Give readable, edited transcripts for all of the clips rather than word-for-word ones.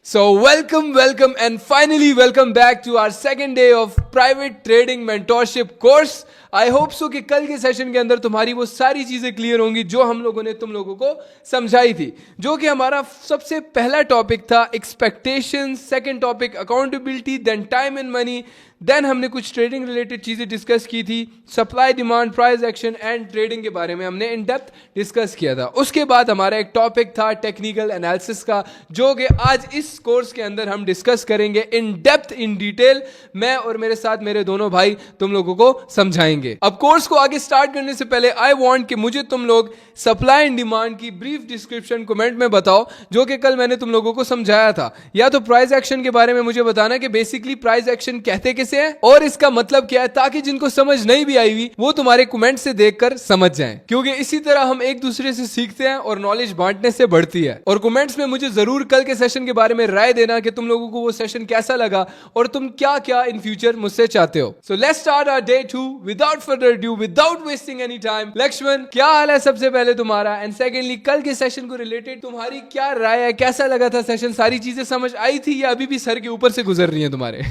Welcome, and finally welcome back to our second day of private trading mentorship course. I hope so कि कल के session के अंदर तुम्हारी वो सारी चीजें क्लियर होंगी जो हम लोगों ने तुम लोगों को समझाई थी, जो कि हमारा सबसे पहला टॉपिक था expectation, second topic accountability, then time and money, then हमने कुछ ट्रेडिंग रिलेटेड चीजें डिस्कस की थी, supply demand, price action and trading के बारे में हमने इन डेप्थ डिस्कस किया था. उसके बाद हमारा एक टॉपिक था टेक्निकल एनालिसिस का, जो कि आज इस कोर्स के अंदर हम डिस्कस करेंगे इन डेप्थ, इन डिटेल. मैं और मेरे साथ मेरे दोनों भाई तुम लोगों को समझाएंगे. अब कोर्स को आगे स्टार्ट करने से पहले आई वांट कि मुझे तुम लोग सप्लाई एंड डिमांड की ब्रीफ डिस्क्रिप्शन कमेंट में बताओ, जो कि कल मैंने तुम लोगों को समझाया था. या तो प्राइस एक्शन के बारे में मुझे बताना कि बेसिकली प्राइस एक्शन कहते कैसे हैं और इसका मतलब क्या है, ताकि जिनको समझ नहीं भी आई हुई वो तुम्हारे कमेंट से देखकर समझ जाएं, क्योंकि इसी तरह हम एक दूसरे से सीखते हैं और नॉलेज बांटने से बढ़ती है. और कमेंट्स में मुझे जरूर कल के सेशन के बारे में राय देना कि तुम लोगों को वो सेशन कैसा लगा और तुम क्या क्या इन फ्यूचर मुझसे चाहते हो. So let's start our day 2 without further due, without wasting any time. Lakshman, क्या हाल है सबसे पहले तुम्हारा, एंड सेकेंडली कल के सेशन को रिलेटेड तुम्हारी क्या राय है, कैसा लगा था सेशन, सारी चीजें समझ आई थी या अभी भी सर के ऊपर से गुजर रही हैं तुम्हारे?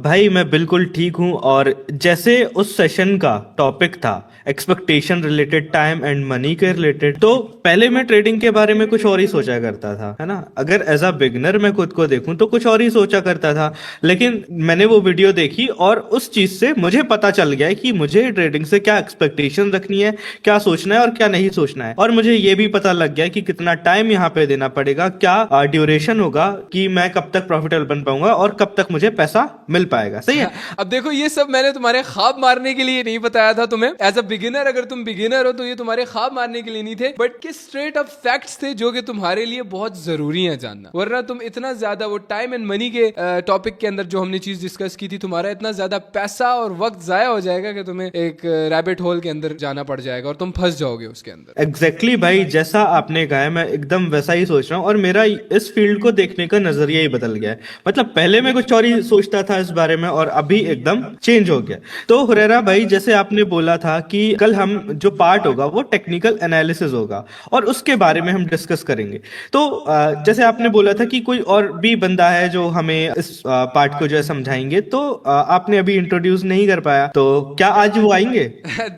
भाई मैं बिल्कुल ठीक हूँ. और जैसे उस सेशन का टॉपिक था expectation related, time and money के रिलेटेड, तो पहले मैं ट्रेडिंग के बारे में कुछ और ही सोचा करता था, है ना. अगर एज अ बिगनर मैं खुद को देखूं तो कुछ और ही सोचा करता था. लेकिन मैंने वो वीडियो देखी और उस चीज से मुझे पता चल गया कि मुझे ट्रेडिंग से क्या एक्सपेक्टेशन रखनी है, क्या सोचना है और क्या नहीं सोचना है. और मुझे ये भी पता लग गया कि कितना टाइम यहाँ पे देना पड़ेगा, क्या ड्यूरेशन होगा, कि मैं कब तक प्रॉफिटेबल बन पाऊंगा और कब तक मुझे पैसा मिल पाएगा. सही है. अब देखो, ये सब मैंने तुम्हारे ख्वाब मारने के लिए नहीं बताया था तुम्हें. एज अ बिगिनर, अगर तुम बिगिनर हो तो ये तुम्हारे ख्वाब मारने के लिए नहीं थे, बट कि स्ट्रेट अप फैक्ट्स थे जो कि तुम्हारे लिए बहुत जरूरी है जानना. वरना तुम इतना ज्यादा वो टाइम एंड मनी के टॉपिक के अंदर जो हमने चीज डिस्कस की थी, तुम्हारा इतना ज्यादा पैसा और वक्त जाया हो जाएगा कि तुम्हें एक रैबिट होल के अंदर जाना पड़ जाएगा और तुम फंस जाओगे उसके अंदर. एग्जैक्टली भाई, जैसा आपने कहा है मैं एकदम वैसा ही सोच रहा हूँ. और मेरा इस फील्ड को देखने का नजरिया ही बदल गया है. मतलब पहले मैं कुछ और ही सोचता था इस बारे में और अभी एकदम चेंज हो गया. तो हुरैरा भाई, जैसे आपने बोला था कि कल हम जो पार्ट होगा वो टेक्निकल एनालिसिस होगा और उसके बारे में हम डिस्कस करेंगे. तो जैसे आपने बोला था कि कोई और भी बंदा है जो हमें इस पार्ट को जो है समझाएंगे, तो आपने अभी इंट्रोड्यूस नहीं कर पाया, तो क्या आज वो आएंगे?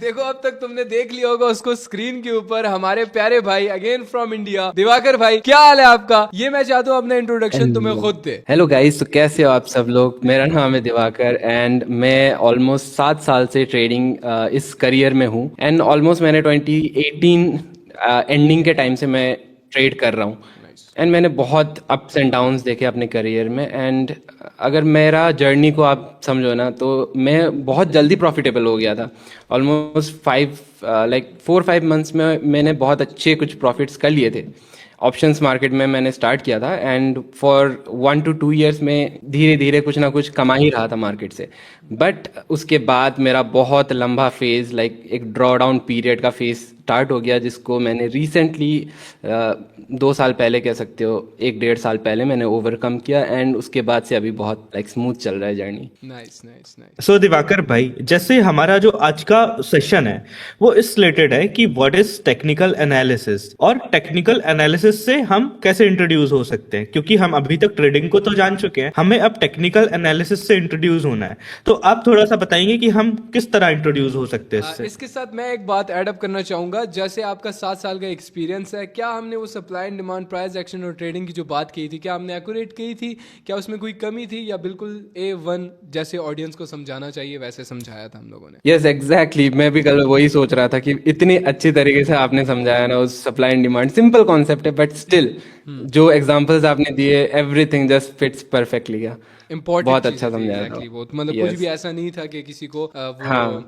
देखो, अब तक तुमने देख लिया होगा उसको स्क्रीन के ऊपर, हमारे प्यारे भाई अगेन फ्रॉम इंडिया, दिवाकर भाई. क्या हाल है आपका? ये मैं चाहता हूँ अपना इंट्रोडक्शन तुम्हें खुद दे. हेलो गाइस, तो कैसे हो आप सब लोग? मेरा नाम है दिवाकर एंड मैं ऑलमोस्ट 7 साल से ट्रेडिंग इस करियर में हूँ. एंड ऑलमोस्ट मैंने 2018 एंडिंग के टाइम से मैं ट्रेड कर रहा हूँ. एंड मैंने बहुत अप्स एंड डाउन्स देखे अपने करियर में. एंड अगर मेरा जर्नी को आप समझो ना, तो मैं बहुत जल्दी प्रॉफिटेबल हो गया था. ऑलमोस्ट 4-5 मंथ्स में मैंने बहुत अच्छे कुछ प्रॉफिट्स कर लिए थे. ऑप्शंस मार्केट में मैंने स्टार्ट किया था एंड फॉर 1 to 2 years में धीरे धीरे कुछ ना कुछ कमा ही रहा था मार्केट से. बट उसके बाद मेरा बहुत लंबा फेज, एक ड्रॉ डाउन पीरियड का फेज स्टार्ट हो गया, जिसको मैंने रिसेंटली 2 साल पहले कह सकते हो, 1-1.5 साल पहले मैंने ओवरकम किया. एंड उसके बाद से अभी बहुत स्मूथ चल रहा है जर्नी. नाइस. सो दिवाकर भाई, जैसे हमारा जो आज का सेशन है वो इस रिलेटेड है कि व्हाट इज टेक्निकल एनालिसिस और टेक्निकल एनालिसिस से हम कैसे इंट्रोड्यूस हो सकते हैं, क्योंकि हम अभी तक ट्रेडिंग को तो जान चुके हैं, हमें अब टेक्निकल एनालिसिस से इंट्रोड्यूस होना है. तो आप थोड़ा सा बताएंगे कि हम किस तरह इंट्रोड्यूस हो सकते हैं इससे? इसके साथ मैं एक बात ऐड अप करना चाहूंगा. जैसे आपका 7 साल का एक्सपीरियंस है, क्या हमने वो supply and demand, price action और ट्रेडिंग की जो बात की थी, क्या हमने एक्यूरेट की थी? क्या उसमें कोई कमी थी या बिल्कुल A1 जैसे ऑडियंस को समझाना चाहिए वैसे समझाया था हम लोगों ने? Yes, exactly. मैं भी कल वही सोच रहा था कि इतनी अच्छी तरीके से आपने समझाया ना. उस supply and demand simple concept है, बट स्टिल जो एग्जांपल्स आपने दिए, एवरीथिंग जस्ट फिट्स परफेक्टली. बहुत अच्छा समझाया था. वो मतलब कुछ भी ऐसा नहीं था कि किसी को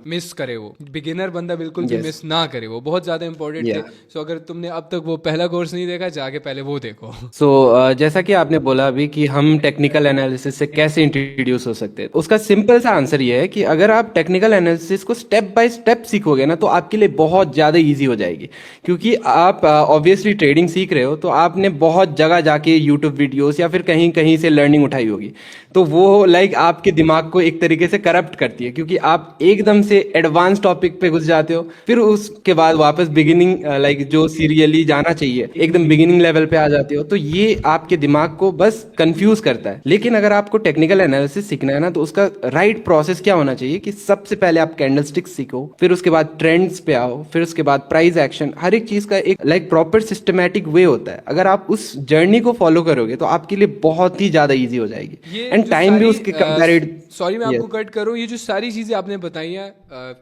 मिस करे. वो बिगिनर बंदा बिल्कुल भी मिस ना करे, वो बहुत ज्यादा इंपॉर्टेंट थे. सो अगर तुमने अब तक वो पहला कोर्स नहीं देखा, जाके पहले वो देखो. सो जैसा कि आपने बोला अभी कि हम टेक्निकल एनालिसिस से कैसे इंट्रोड्यूस हो सकते हैं, उसका सिंपल सा आंसर ये है कि अगर आप टेक्निकल एनालिसिस को स्टेप बाय स्टेप सीखोगे ना, तो आपके लिए बहुत ज्यादा इजी हो जाएगी. क्योंकि आप ऑब्वियसली ट्रेडिंग सीख रहे हो, तो आपने बहुत जगह जाके यूट्यूब वीडियोस या फिर कहीं कहीं से लर्निंग उठाई होगी. तो वो आपके दिमाग को एक तरीके से करप्ट करती है, क्योंकि आप एकदम से एडवांस टॉपिक पे घुस जाते हो, फिर उसके बाद वो वापस बिगिनिंग लाइक जो सीरियली जाना चाहिए एकदम बिगिनिंग लेवल पे आ जाते हो, तो ये आपके दिमाग को बस कंफ्यूज करता है। लेकिन अगर आपको टेक्निकल एनालिसिस सीखना है ना, तो उसका राइट प्रोसेस क्या होना चाहिए कि सबसे पहले आप कैंडलस्टिक्स सीखो, फिर उसके बाद ट्रेंड्स पे आओ, फिर उसके बाद प्राइस एक्शन, हर एक चीज का एक लाइक प्रॉपर सिस्टमैटिक वे होता है। अगर आप उस जर्नी को फॉलो करोगे तो आपके लिए बहुत ही ज्यादा इजी हो जाएगी एंड टाइम भी उसके कंपैरेटिव। सॉरी मैं आपको कट करूं, ये जो सारी चीजें आपने बताई हैं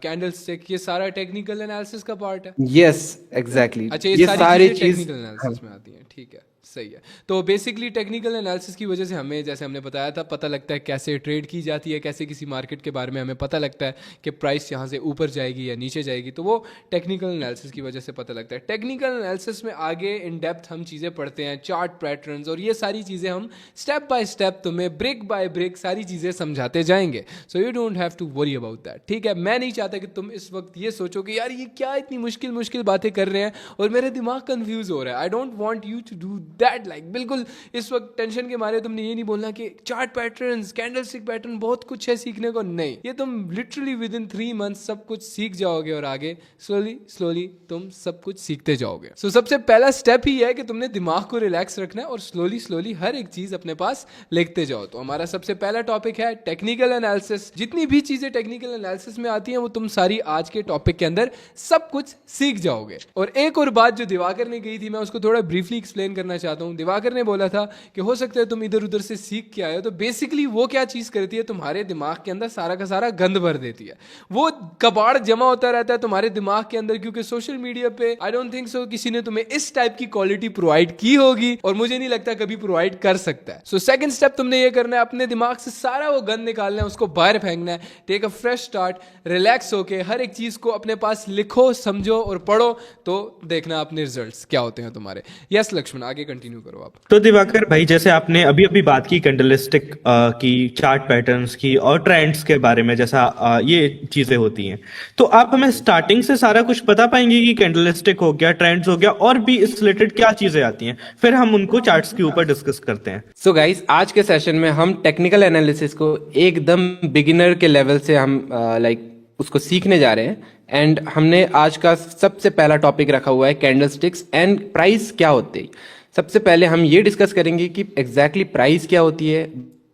कैंडल स्टिक, ये सारा टेक्निकल एनालिसिस का पार्ट है? Yes exactly. अच्छा, ये सारी चीजें चीज टेक्निकल एनालिसिस में आती हैं, ठीक है, सही है। तो बेसिकली टेक्निकल एनालिसिस की वजह से हमें, जैसे हमने बताया था, पता लगता है कैसे ट्रेड की जाती है, कैसे किसी मार्केट के बारे में हमें पता लगता है कि प्राइस यहाँ से ऊपर जाएगी या नीचे जाएगी, तो वो टेक्निकल एनालिसिस की वजह से पता लगता है। टेक्निकल एनालिसिस में आगे इन डेप्थ हम चीज़ें पढ़ते हैं, चार्ट पैटर्न्स, और ये सारी चीज़ें हम स्टेप बाय स्टेप तुम्हें ब्रेक बाय ब्रेक सारी चीज़ें समझाते जाएंगे। So you don't have to worry about that, ठीक है। मैं नहीं चाहता कि तुम इस वक्त ये सोचो कि यार ये क्या इतनी मुश्किल मुश्किल बातें कर रहे हैं और मेरे दिमाग कंफ्यूज हो रहा है। I don't want you to do that, like बिल्कुल इस वक्त टेंशन के मारे तुमने ये नहीं बोलना कि चार्ट पैटर्न्स, कैंडलस्टिक पैटर्न, बहुत कुछ है सीखने को। नहीं, ये तुम लिटरली विद इन 3 मंथ्स सब कुछ सीख जाओगे और आगे स्लोली स्लोली तुम सब कुछ सीखते जाओगे। सो सबसे पहला स्टेप ही है कि तुमने दिमाग को रिलैक्स रखना है और स्लोली स्लोली हर एक चीज अपने पास लिखते जाओ। तो हमारा सबसे पहला टॉपिक है टेक्निकल एनालिसिस। जितनी भी चीजें टेक्निकल एनालिसिस में आती हैं वो तुम सारी आज के टॉपिक के अंदर सब कुछ सीख जाओगे। और एक और बात जो दिवाकर ने कही थी, मैं उसको थोड़ा ब्रीफली एक्सप्लेन करना चाहता हूँ। दिवाकर ने बोला था कि हो सकता है तुम इधर उधर से सीख के आए हो, तो बेसिकली वो क्या चीज करती है, तुम्हारे दिमाग के अंदर सारा का सारा गंद भर देती है। वो कबाड़ जमा होता रहता है तुम्हारे दिमाग के अंदर, क्योंकि सोशल मीडिया पे आई डोंट थिंक सो किसी ने तुम्हें इस टाइप की क्वालिटी प्रोवाइड की होगी, और मुझे नहीं लगता कभी प्रोवाइड कर सकता है। सो सेकंड स्टेप तुमने ये करना है, अपने दिमाग से सारा वो गंद निकालना है, उसको बाहर फेंकना है। Take a fresh start, relax होके हर एक चीज को अपने पास लिखो, समझो और पढ़ो, तो देखना अपने रिजल्ट्स क्या होते हैं तुम्हारे। यस लक्ष्मण, आगे कंटिन्यू करो आप। तो दिवाकर भाई, जैसे आपने अभी अभी बात की कैंडलस्टिक की, चार्ट पैटर्न्स की और ट्रेंड्स के बारे में, जैसा ये चीजें होती हैं, तो आप हमें स्टार्टिंग से सारा कुछ बता पाएंगे कि कैंडलस्टिक हो गया, ट्रेंड्स हो गया, और भी इस रिलेटेड क्या चीजें आती हैं, फिर हम उनको चार्ट्स के ऊपर डिस्कस करते हैं। सो गाइस, आज के सेशन में हम टेक्निकल एनालिसिस को एकदम बिगिनर के लेवल से हम लाइक उसको सीखने जा रहे हैं। एंड हमने आज का सबसे पहला टॉपिक रखा हुआ है कैंडलस्टिक्स एंड प्राइस क्या होते हैं। सबसे पहले हम ये डिस्कस करेंगे कि एग्जैक्टली प्राइस क्या होती है,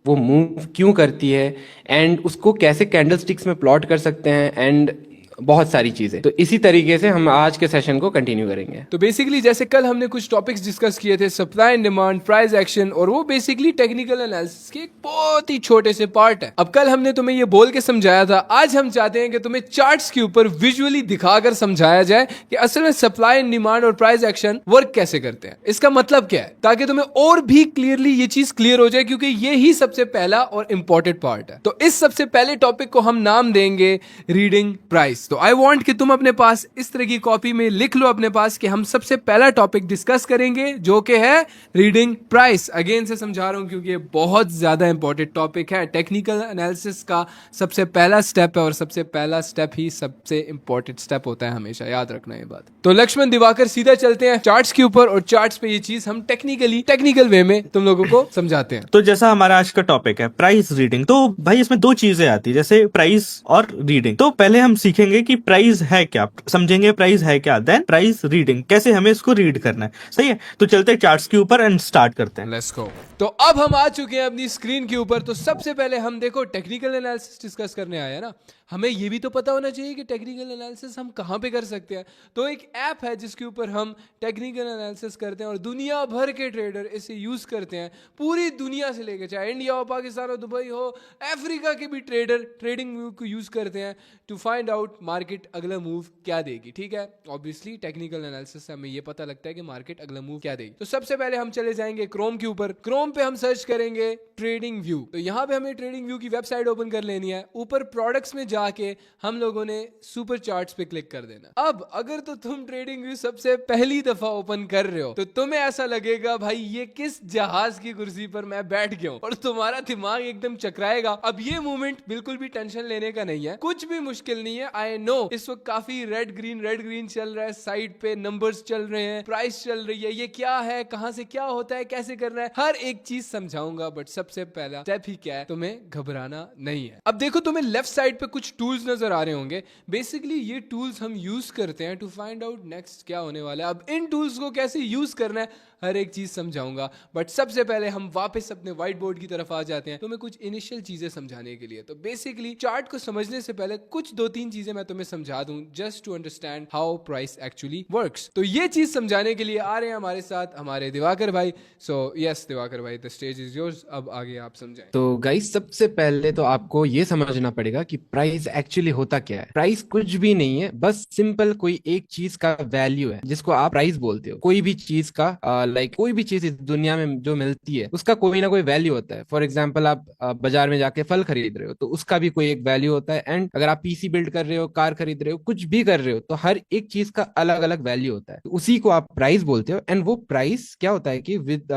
वो मूव क्यों करती है, एंड उसको कैसे कैंडलस्टिक्स में प्लॉट कर सकते हैं, एंड बहुत सारी चीजें। तो इसी तरीके से हम आज के सेशन को कंटिन्यू करेंगे। तो बेसिकली जैसे कल हमने कुछ टॉपिक्स डिस्कस किए थे, supply and demand, price action, और वो बेसिकली टेक्निकल एनालिसिस के एक बहुत ही छोटे से पार्ट है। अब कल हमने तुम्हें ये बोल के समझाया था, आज हम चाहते हैं कि तुम्हें चार्ट्स के ऊपर विजुअली दिखाकर समझाया जाए कि असल में सप्लाई एंड डिमांड और प्राइस एक्शन वर्क कैसे करते हैं, इसका मतलब क्या है, ताकि तुम्हें और भी क्लियरली ये चीज क्लियर हो जाए, क्योंकि ये ही सबसे पहला और इंपॉर्टेंट पार्ट है। तो इस सबसे पहले टॉपिक को हम नाम देंगे रीडिंग प्राइस। तो आई वांट कि तुम अपने पास इस तरह की कॉपी में लिख लो अपने पास कि हम सबसे पहला टॉपिक डिस्कस करेंगे, जो कि है रीडिंग प्राइस। अगेन से समझा रहा हूं क्योंकि ये बहुत ज्यादा इंपॉर्टेंट टॉपिक है। टेक्निकल एनालिसिस का सबसे पहला स्टेप है, और सबसे पहला स्टेप ही सबसे इंपॉर्टेंट स्टेप होता है, हमेशा याद रखना ये बात। तो लक्ष्मण, दिवाकर, सीधा चलते हैं चार्ट्स के ऊपर, और चार्ट्स पे ये चीज हम टेक्निकल वे में तुम लोगों को समझाते हैं। तो जैसा हमारा आज का टॉपिक है प्राइस रीडिंग, तो भाई इसमें दो चीजें आती है, जैसे प्राइस और रीडिंग। तो पहले हम सीखेंगे कि प्राइस है क्या, समझेंगे प्राइस है क्या, देन प्राइस रीडिंग, कैसे हमें इसको रीड करना है। सही है, तो चलते हैं चार्ट्स के ऊपर एंड स्टार्ट करते हैं। Let's go. तो अब हम आ चुके हैं अपनी स्क्रीन के ऊपर। तो सबसे पहले हम देखो टेक्निकल एनालिसिस डिस्कस करने आए हैं ना, हमें ये भी तो पता होना चाहिए कि टेक्निकल एनालिसिस हम कहाँ पे कर सकते हैं। तो एक ऐप है जिसके ऊपर हम टेक्निकल एनालिसिस करते हैं, और दुनिया भर के ट्रेडर इसे यूज करते हैं। पूरी दुनिया से लेकर, चाहे इंडिया हो, पाकिस्तान हो, दुबई हो, अफ्रीका के भी ट्रेडर ट्रेडिंग व्यू को यूज करते हैं टू फाइंड आउट मार्केट अगला मूव क्या देगी। ठीक है, ऑब्वियसली टेक्निकल एनालिसिस से हमें ये पता लगता है कि मार्केट अगला मूव क्या देगी। तो सबसे पहले हम चले जाएंगे क्रोम के ऊपर। क्रोम पे हम सर्च करेंगे ट्रेडिंग व्यू। तो यहाँ पे हमें ट्रेडिंग व्यू की वेबसाइट ओपन कर लेनी है। ऊपर प्रोडक्ट्स में जाके हम लोगों ने सुपर चार्ट्स पे क्लिक कर देना। अब अगर तो तुम ट्रेडिंग व्यू सबसे पहली दफा ओपन कर रहे हो, तो तुम्हें ऐसा लगेगा भाई ये किस जहाज की कुर्सी पर मैं बैठ गया हूं, और तुम्हारा दिमाग एकदम चकराएगा। अब ये मूवमेंट बिल्कुल भी टेंशन लेने का नहीं है, कुछ भी मुश्किल नहीं है। आई आई नो इस वक्त काफी रेड ग्रीन चल रहा है, साइड पे नंबर्स चल रहे हैं, प्राइस चल रही है, ये क्या है, कहां से क्या होता है, कैसे करना है, हर एक चीज समझाऊंगा। बट सबसे पहला स्टेप ही क्या है, तुम्हें घबराना नहीं है। अब देखो तुम्हें लेफ्ट साइड पे कुछ टूल्स नजर आ रहे होंगे। बेसिकली ये टूल्स हम यूज करते हैं टू फाइंड आउट नेक्स्ट क्या होने वाला है। अब इन टूल्स को कैसे यूज करना है हर एक चीज समझाऊंगा। बट सबसे पहले हम वापस अपने व्हाइट बोर्ड की तरफ आ जाते हैं तुम्हें कुछ इनिशियल चीजें समझाने के लिए। तो बेसिकली चार्ट को समझने से पहले कुछ 2-3 चीजें मैं तुम्हें समझा दूं just to understand how price actually works. तो ये चीज समझाने के लिए आ रहे हैं हमारे साथ हमारे दिवाकर भाई। सो यस दिवाकर भाई, द स्टेज इज योर्स, अब आगे आप समझाएं। तो गाइस सबसे पहले तो आपको ये समझना पड़ेगा कि प्राइस एक्चुअली होता क्या है। प्राइस कुछ भी नहीं है, बस सिंपल कोई एक चीज का वैल्यू है जिसको आप प्राइस बोलते हो। कोई भी चीज का कोई भी चीज इस दुनिया में जो मिलती है उसका कोई ना कोई वैल्यू होता है। फॉर एग्जाम्पल आप बाजार में जाके फल खरीद रहे हो तो उसका भी कोई एक वैल्यू होता है। एंड अगर आप पीसी बिल्ड कर रहे हो, कार खरीद रहे हो, कुछ भी कर रहे हो तो हर एक चीज का अलग अलग वैल्यू होता है, तो उसी को आप प्राइस बोलते हो। एंड वो प्राइस क्या होता है कि विद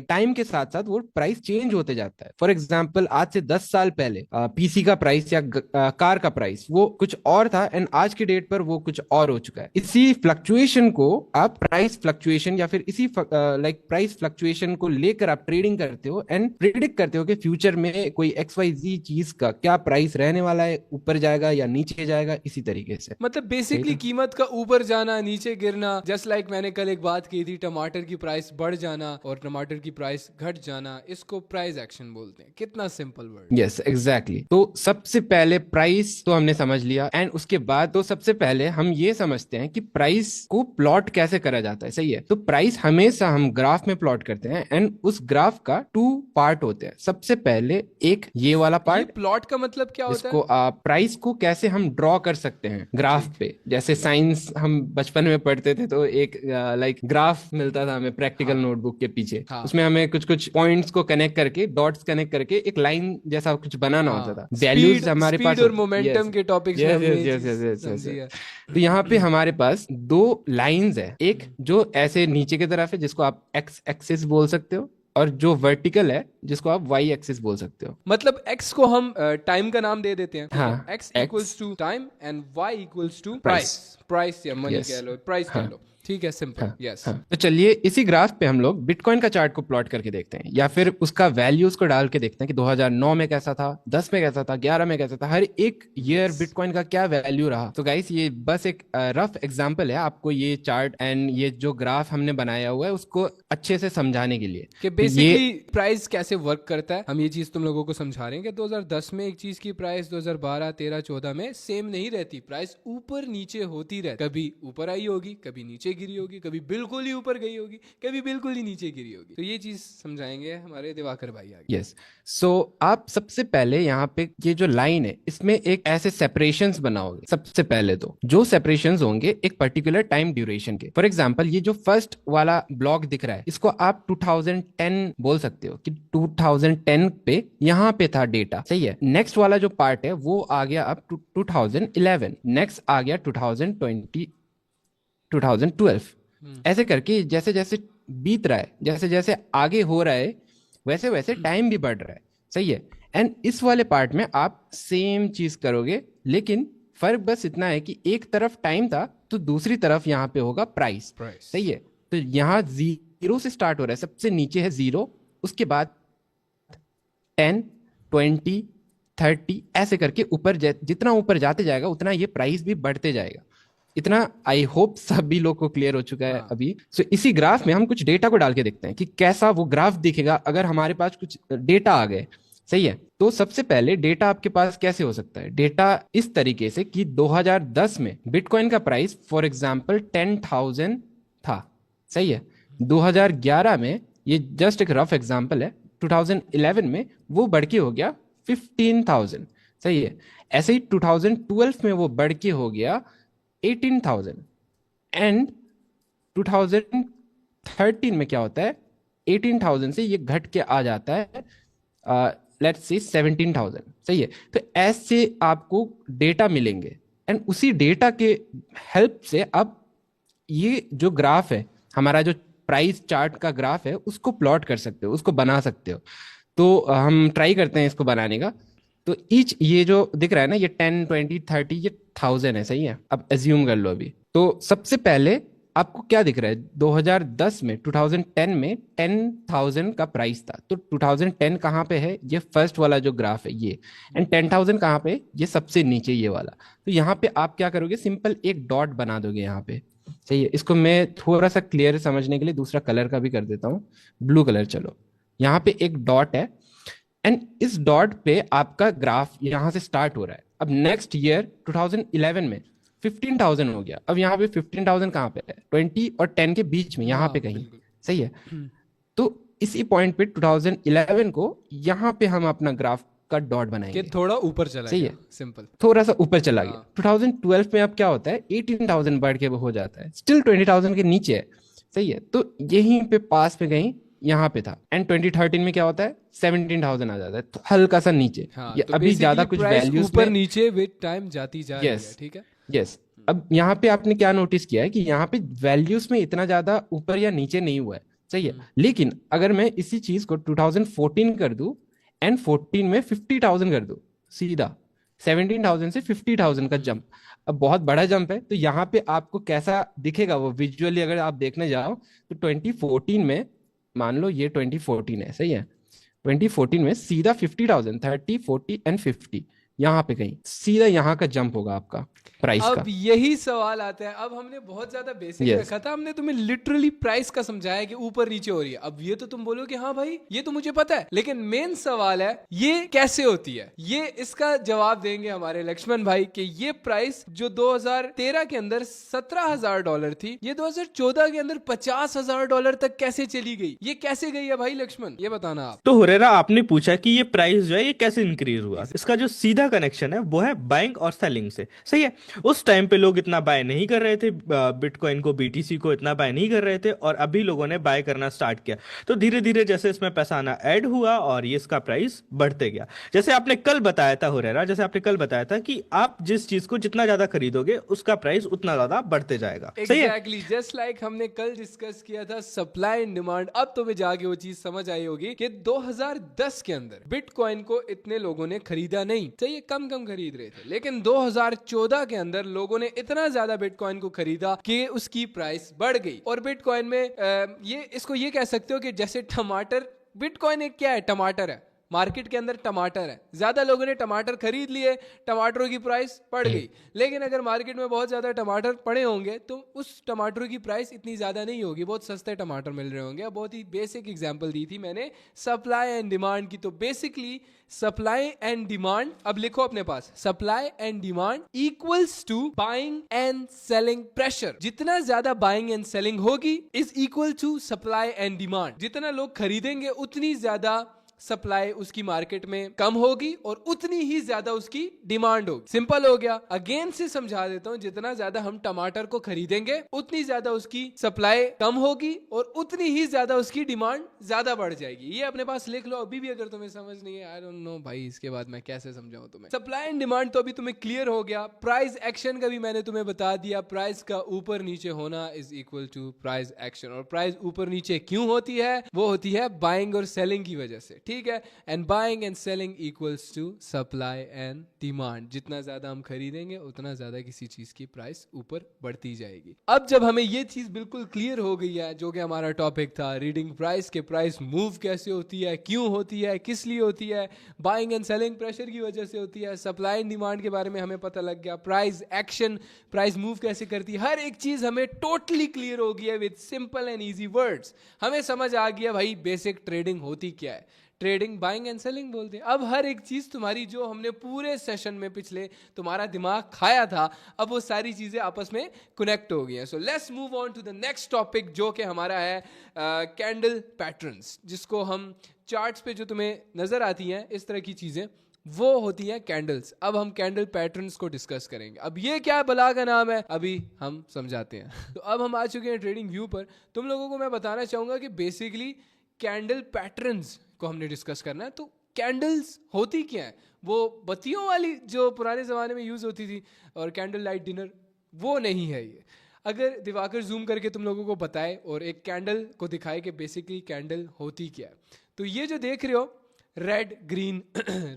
टाइम के साथ साथ वो प्राइस चेंज होते जाता है। फॉर एग्जाम्पल आज से 10 साल पहले पीसी का प्राइस या कार का प्राइस वो कुछ और था एंड आज के डेट पर वो कुछ और हो चुका है। इसी फ्लक्चुएशन को आप प्राइस फ्लक्चुएशन या फिर इसी प्राइस फ्लक्चुएशन को लेकर आप ट्रेडिंग करते हो एंड प्रिडिक्ट करते हो कि फ्यूचर में कोई XYZ चीज का क्या प्राइस रहने वाला है, ऊपर जाएगा या नीचे जाएगा, इसी तरीके से। मतलब बेसिकली कीमत का ऊपर जाना नीचे गिरना। जस्ट लाइक मैंने कल एक बात की थी, टमाटर की प्राइस बढ़ जाना और टमाटर की प्राइस घट जाना, इसको प्राइस एक्शन बोलते हैं। कितना सिंपल वर्ड। Yes exactly. तो सबसे पहले प्राइस तो हमने समझ लिया एंड उसके बाद तो सबसे पहले हम ये समझते हैं कि प्राइस को प्लॉट कैसे करा जाता है। सही है, तो प्राइस हमेशा हम ग्राफ में प्लॉट करते हैं एंड उस ग्राफ का 2 पार्ट होते हैं। सबसे पहले एक ये वाला पार्ट, प्लॉट का मतलब क्या होता इसको प्राइस को कैसे हम ड्रॉ कर सकते हैं ग्राफ पे। जैसे साइंस हम बचपन में पढ़ते थे तो एक ग्राफ मिलता था हमें प्रैक्टिकल नोटबुक के पीछे। उसमें हमें कुछ कुछ पॉइंट्स को कनेक्ट करके, डॉट्स कनेक्ट करके एक लाइन जैसा कुछ बनाना होता था। वैल्यूज हमारे पास और मोमेंटम के टॉपिक्स में हमने तो यहाँ पे हमारे पास 2 लाइंस है। एक जो ऐसे नीचे की तरफ है जिसको आप एक्स एक्सिस बोल सकते हो और जो वर्टिकल है जिसको आप वाई एक्सिस बोल सकते हो। मतलब x को हम टाइम का नाम दे देते हैं। हाँ, x equals to time and y equals to price या मनी कह लो, प्राइस कह लो। ठीक है, सिंपल। यस। तो चलिए इसी ग्राफ पे हम लोग बिटकॉइन का चार्ट को प्लॉट करके देखते हैं या फिर उसका वैल्यूज को डाल के देखते हैं कि 2009 में कैसा था, 10 में कैसा था, 11 में कैसा था, हर एक ईयर बिटकॉइन का क्या वैल्यू रहा। तो गाइस ये बस एक रफ एग्जांपल है आपको ये चार्ट एंड ये जो ग्राफ हमने बनाया हुआ है उसको अच्छे से समझाने के लिए कि बेसिकली प्राइस कैसे वर्क करता है। हम ये चीज तुम लोगों को समझा रहे हैं कि 2010 में एक चीज की प्राइस 2012, 13, 14 में सेम नहीं रहती। प्राइस ऊपर नीचे होती रहती, कभी ऊपर आई होगी, कभी नीचे गिरी होगी, कभी बिल्कुल ही ऊपर गई होगी, कभी बिल्कुल ही नीचे गिरी होगी। तो ये चीज समझाएंगे हमारे दिवाकर भाई आगे। यस। सो आप सबसे पहले यहाँ पे ये जो लाइन है इसमें एक ऐसे सेपरेशंस बनाओगे। सबसे पहले तो जो सेपरेशंस होंगे एक पर्टिकुलर टाइम ड्यूरेशन के। फॉर एग्जांपल ये जो फर्स्ट वाला ब्लॉक दिख रहा है इसको आप 2010 बोल सकते हो कि 2010 पे यहाँ पे था डेटा। सही है। नेक्स्ट वाला जो पार्ट है वो आ गया अब 2011, नेक्स्ट आ गया 2012। ऐसे करके जैसे जैसे बीत रहा है, जैसे जैसे आगे हो रहा है वैसे वैसे टाइम भी बढ़ रहा है। सही है। एंड इस वाले पार्ट में आप सेम चीज करोगे, लेकिन फर्क बस इतना है कि एक तरफ टाइम था तो दूसरी तरफ यहाँ पे होगा प्राइस। सही है। तो यहाँ 0 से स्टार्ट हो रहा है, सबसे नीचे है 0, उसके बाद 10, 20, 30 ऐसे करके ऊपर जितना ऊपर जाते जाएगा उतना ये प्राइस भी बढ़ते जाएगा। इतना आई होप सभी लोग को क्लियर हो चुका है अभी। सो इसी ग्राफ में हम कुछ डेटा को डाल के देखते हैं कि कैसा वो ग्राफ दिखेगा अगर हमारे पास कुछ डेटा आ गए। सही है। तो सबसे पहले डेटा आपके पास कैसे हो सकता है। डेटा इस तरीके से कि 2010 में बिटकॉइन का प्राइस फॉर एग्जांपल 10,000 था। सही है। 2011 में, ये जस्ट एक रफ एग्जांपल है, 2011 में वो बढ़ के हो गया 15,000। सही है। ऐसे ही 2012 में वो बढ़ के हो गया 18,000 एंड 2013 में क्या होता है, 18,000 से ये घट के आ जाता है लेट्स से 17,000। सही है। तो ऐसे आपको डेटा मिलेंगे एंड उसी डेटा के हेल्प से अब ये जो ग्राफ है हमारा, जो प्राइस चार्ट का ग्राफ है, उसको प्लॉट कर सकते हो, उसको बना सकते हो। तो हम ट्राई करते हैं इसको बनाने का। तो ईच ये जो दिख रहा है ना, ये 10, 20, 30, ये 1000 है, सही है। अब एज्यूम कर लो अभी। तो सबसे पहले आपको क्या दिख रहा है, 2010 में 2010 में 10,000 का प्राइस था। तो 2010 कहाँ पे है, ये फर्स्ट वाला जो ग्राफ है ये, एंड 10,000 कहाँ पे, ये सबसे नीचे ये वाला। तो यहाँ पे आप क्या करोगे, सिंपल एक डॉट बना दोगे यहाँ पे, सही है। इसको मैं थोड़ा सा क्लियर समझने के लिए दूसरा कलर का भी कर देता हूँ, ब्लू कलर। चलो, यहाँ पे एक डॉट है, एंड इस डॉट पे आपका ग्राफ यहाँ से स्टार्ट हो रहा है। अब नेक्स्ट ईयर 2011 में 15,000 हो गया। अब यहाँ पे 15,000 कहाँ पे है, 20 और 10 के बीच में, यहाँ पे कहीं, सही है। तो इसी पॉइंट पे 2011 को यहाँ पे हम अपना ग्राफ का डॉट बनाएंगे, कि थोड़ा ऊपर चला सही गया, है, सिंपल, थोड़ा सा ऊपर चला गया। 2012 में अब क्या होता है, 18,000 बढ़ के हो जाता है, स्टिल 20,000 के नीचे है, सही है। तो यहीं पे पास में कहीं यहाँ पे था। एंड 2013 में क्या होता है, 17,000 आ जाता है, तो हल्का सा नीचे। हाँ, ये तो अभी ज्यादा basically कुछ price वैल्यूज ऊपर में, नीचे विद टाइम जाती जा रही है, यस ठीक है। यस। अब यहाँ पे आपने क्या नोटिस किया है कि यहाँ पे वैल्यूज में इतना ज्यादा ऊपर या नीचे नहीं हुआ है, सही है। लेकिन अगर मैं इसी चीज को 2014 कर दूं एंड 14 में 50,000 कर दूं, सीधा 17,000 से 50,000 का जंप, अब बहुत बड़ा जंप है। तो यहाँ पे आपको कैसा दिखेगा वो विजुअली, अगर आप देखने जाओ तो 2014 में, मान लो ये 2014 है, सही है। 2014 में सीधा 50,000, 30, 40 एंड 50, यहाँ पे कहीं सीधा यहाँ का जंप होगा आपका प्राइस का। अब यही सवाल आता है। अब हमने बहुत ज्यादा बेसिक Yes. रखा था, हमने तुम्हें लिटरली प्राइस का समझाया कि ऊपर नीचे हो रही है। अब ये तो तुम बोलो कि हाँ भाई ये तो मुझे पता है, लेकिन मेन सवाल है ये कैसे होती है। ये इसका जवाब देंगे हमारे लक्ष्मण भाई कि ये प्राइस जो 2013 के अंदर $17,000 थी, ये 2014 के अंदर $50,000 तक कैसे चली गई, ये कैसे गई है भाई लक्ष्मण, ये बताना आप। तो हुरेरा, आपने पूछा कि ये प्राइस जो है ये कैसे इंक्रीज हुआ। इसका जो सीधा कनेक्शन है वो है बाइंग और सेलिंग से, सही है। उस टाइम पे लोग इतना बाय नहीं कर रहे थे, बिटकॉइन को, बीटीसी को इतना बाय नहीं कर रहे थे, और अभी लोगों ने बाय करना स्टार्ट किया। तो धीरे धीरे जैसे इसमें पैसा आना ऐड हुआ और ये इसका प्राइस बढ़ते गया। जैसे आपने कल बताया था हुरेरा, जैसे आपने कल बताया था कि आप जिस चीज को जितना ज्यादा खरीदोगे उसका प्राइस उतना ज्यादा बढ़ते जाएगा, सही है। एग्जैक्टली, जस्ट लाइक हमने कल डिस्कस किया था सप्लाई एंड डिमांड। अब तुम्हें जाके वो चीज समझ आई होगी कि 2010 के अंदर बिटकॉइन को इतने लोगों ने खरीदा नहीं, सही, कम कम खरीद रहे थे। लेकिन 2014 के अंदर लोगों ने इतना ज्यादा बिटकॉइन को खरीदा कि उसकी प्राइस बढ़ गई। और बिटकॉइन में ये इसको ये कह सकते हो कि जैसे टमाटर, बिटकॉइन एक क्या है, टमाटर है, मार्केट के अंदर टमाटर है। ज्यादा लोगों ने टमाटर खरीद लिए, टमाटरों की प्राइस बढ़ गई। लेकिन अगर मार्केट में बहुत ज्यादा टमाटर पड़े होंगे तो उस टमाटरों की प्राइस इतनी ज्यादा नहीं होगी, बहुत सस्ते टमाटर मिल रहे होंगे। बहुत ही बेसिक एग्जांपल दी थी मैंने सप्लाई एंड डिमांड की। तो बेसिकली सप्लाई एंड डिमांड, अब लिखो अपने पास, supply and demand equals to buying and selling pressure. जितना ज्यादा बाइंग एंड सेलिंग होगी is equal to supply and demand. जितना लोग खरीदेंगे उतनी ज्यादा सप्लाई उसकी मार्केट में कम होगी और उतनी ही ज्यादा उसकी डिमांड होगी। सिंपल हो गया। अगेन से समझा देता हूं, जितना ज्यादा हम टमाटर को खरीदेंगे उतनी ज्यादा उसकी सप्लाई कम होगी और उतनी ही ज्यादा उसकी डिमांड ज्यादा बढ़ जाएगी। ये अपने पास लिख लो अभी भी, अगर तुम्हें समझ नहीं है। आई डोंट नो भाई इसके बाद मैं कैसे समझाऊं तुम्हें। सप्लाई एंड डिमांड तो अभी तुम्हें क्लियर हो गया। प्राइस एक्शन का भी मैंने तुम्हें बता दिया। प्राइस का ऊपर नीचे होना is equal to price action. और प्राइस ऊपर नीचे क्यों होती है, वो होती है बाइंग और सेलिंग की वजह से, ठीक है। And buying and selling equals to supply and demand. जितना ज्यादा हम खरीदेंगे उतना ज्यादा किसी चीज की प्राइस ऊपर बढ़ती जाएगी। अब जब हमें ये चीज बिल्कुल क्लियर हो गई है, जो कि हमारा टॉपिक था रीडिंग प्राइस के, प्राइस मूव कैसे होती है, क्यों होती है, किस लिए होती है, बाइंग एंड सेलिंग प्रेशर की वजह से होती है, सप्लाई एंड डिमांड के बारे में हमें पता लग गया, प्राइस एक्शन, प्राइस मूव कैसे करती है, हर एक चीज हमें टोटली क्लियर हो गई है with simple and easy words. हमें समझ आ गया भाई बेसिक ट्रेडिंग होती क्या है। ट्रेडिंग बाइंग एंड सेलिंग बोलते हैं। अब हर एक चीज तुम्हारी जो हमने पूरे सेशन में पिछले तुम्हारा दिमाग खाया था, अब वो सारी चीजें आपस में कनेक्ट हो गई हैं। So let's move on to the next topic, जो कि हमारा है कैंडल पैटर्न्स, जिसको हम चार्ट्स पे जो तुम्हें नजर आती हैं इस तरह की चीजें, वो होती है कैंडल्स। अब हम कैंडल पैटर्न्स को डिस्कस करेंगे। अब ये क्या बला का नाम है, अभी हम समझाते हैं। तो अब हम आ चुके हैं ट्रेडिंग व्यू पर। तुम लोगों को मैं बताना चाहूंगा कि बेसिकली कैंडल पैटर्न्स को हमने डिस्कस करना है। तो कैंडल्स होती क्या है, वो बत्तियों वाली जो पुराने ज़माने में यूज़ होती थी और कैंडल लाइट डिनर, वो नहीं है ये। अगर दिवाकर जूम करके तुम लोगों को बताए और एक कैंडल को दिखाए कि बेसिकली कैंडल होती क्या है, तो ये जो देख रहे हो रेड ग्रीन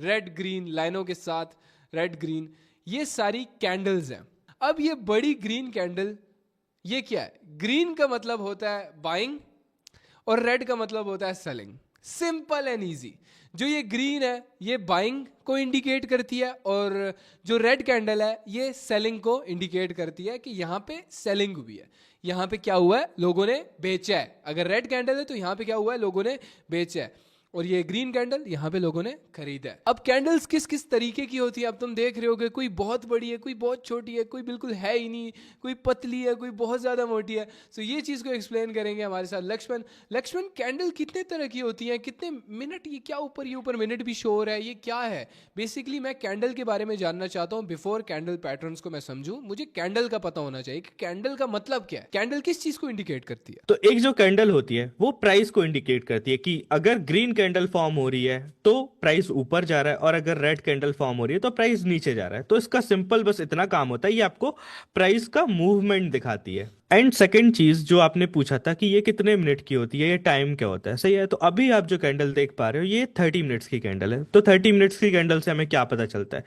रेड ग्रीन लाइनों के साथ रेड ग्रीन, ये सारी कैंडल्स हैं। अब ये बड़ी ग्रीन कैंडल ये क्या है? ग्रीन का मतलब होता है बाइंग और रेड का मतलब होता है सेलिंग। Simple and easy. जो ये ग्रीन है ये बाइंग को इंडिकेट करती है और जो रेड कैंडल है ये सेलिंग को इंडिकेट करती है कि यहाँ पे सेलिंग हुई है, यहाँ पे क्या हुआ है, लोगों ने बेचा है। अगर रेड कैंडल है तो यहाँ पे क्या हुआ है, लोगों ने बेचा है। और ये ग्रीन कैंडल यहाँ पे लोगों ने खरीदा है। अब कैंडल्स किस किस तरीके की होती है अब तुम देख रहे होगे, कोई बहुत बड़ी है, कोई बहुत छोटी है, कोई बिल्कुल है ही नहीं, कोई पतली है, कोई बहुत ज्यादा मोटी है। सो ये चीज को एक्सप्लेन करेंगे हमारे साथ लक्ष्मण। लक्ष्मण, कैंडल कितने तरह की होती है, कितने मिनट, ये क्या ये ऊपर मिनट भी शो हो रहा है, ये क्या है? बेसिकली मैं कैंडल के बारे में जानना चाहता हूँ। बिफोर कैंडल पैटर्न्स को मैं समझूं, मुझे कैंडल का पता होना चाहिए कि कैंडल का मतलब क्या है, कैंडल किस चीज को इंडिकेट करती है। तो एक जो कैंडल होती है वो प्राइस को इंडिकेट करती है कि अगर ग्रीन कैंडल फॉर्म हो रही है तो प्राइस ऊपर जा रहा है और अगर रेड कैंडल फॉर्म हो रही है तो प्राइस नीचे जा रहा है। तो इसका सिंपल बस इतना काम होता है, ये आपको प्राइस का मूवमेंट दिखाती है। एंड सेकंड चीज जो आपने पूछा था कि ये कितने मिनट की होती है, ये टाइम क्या होता है, सही है। तो अभी आप जो कैंडल देख पा रहे हो ये 30 मिनट्स की कैंडल है। तो 30 मिनट्स की कैंडल से हमें क्या पता चलता है?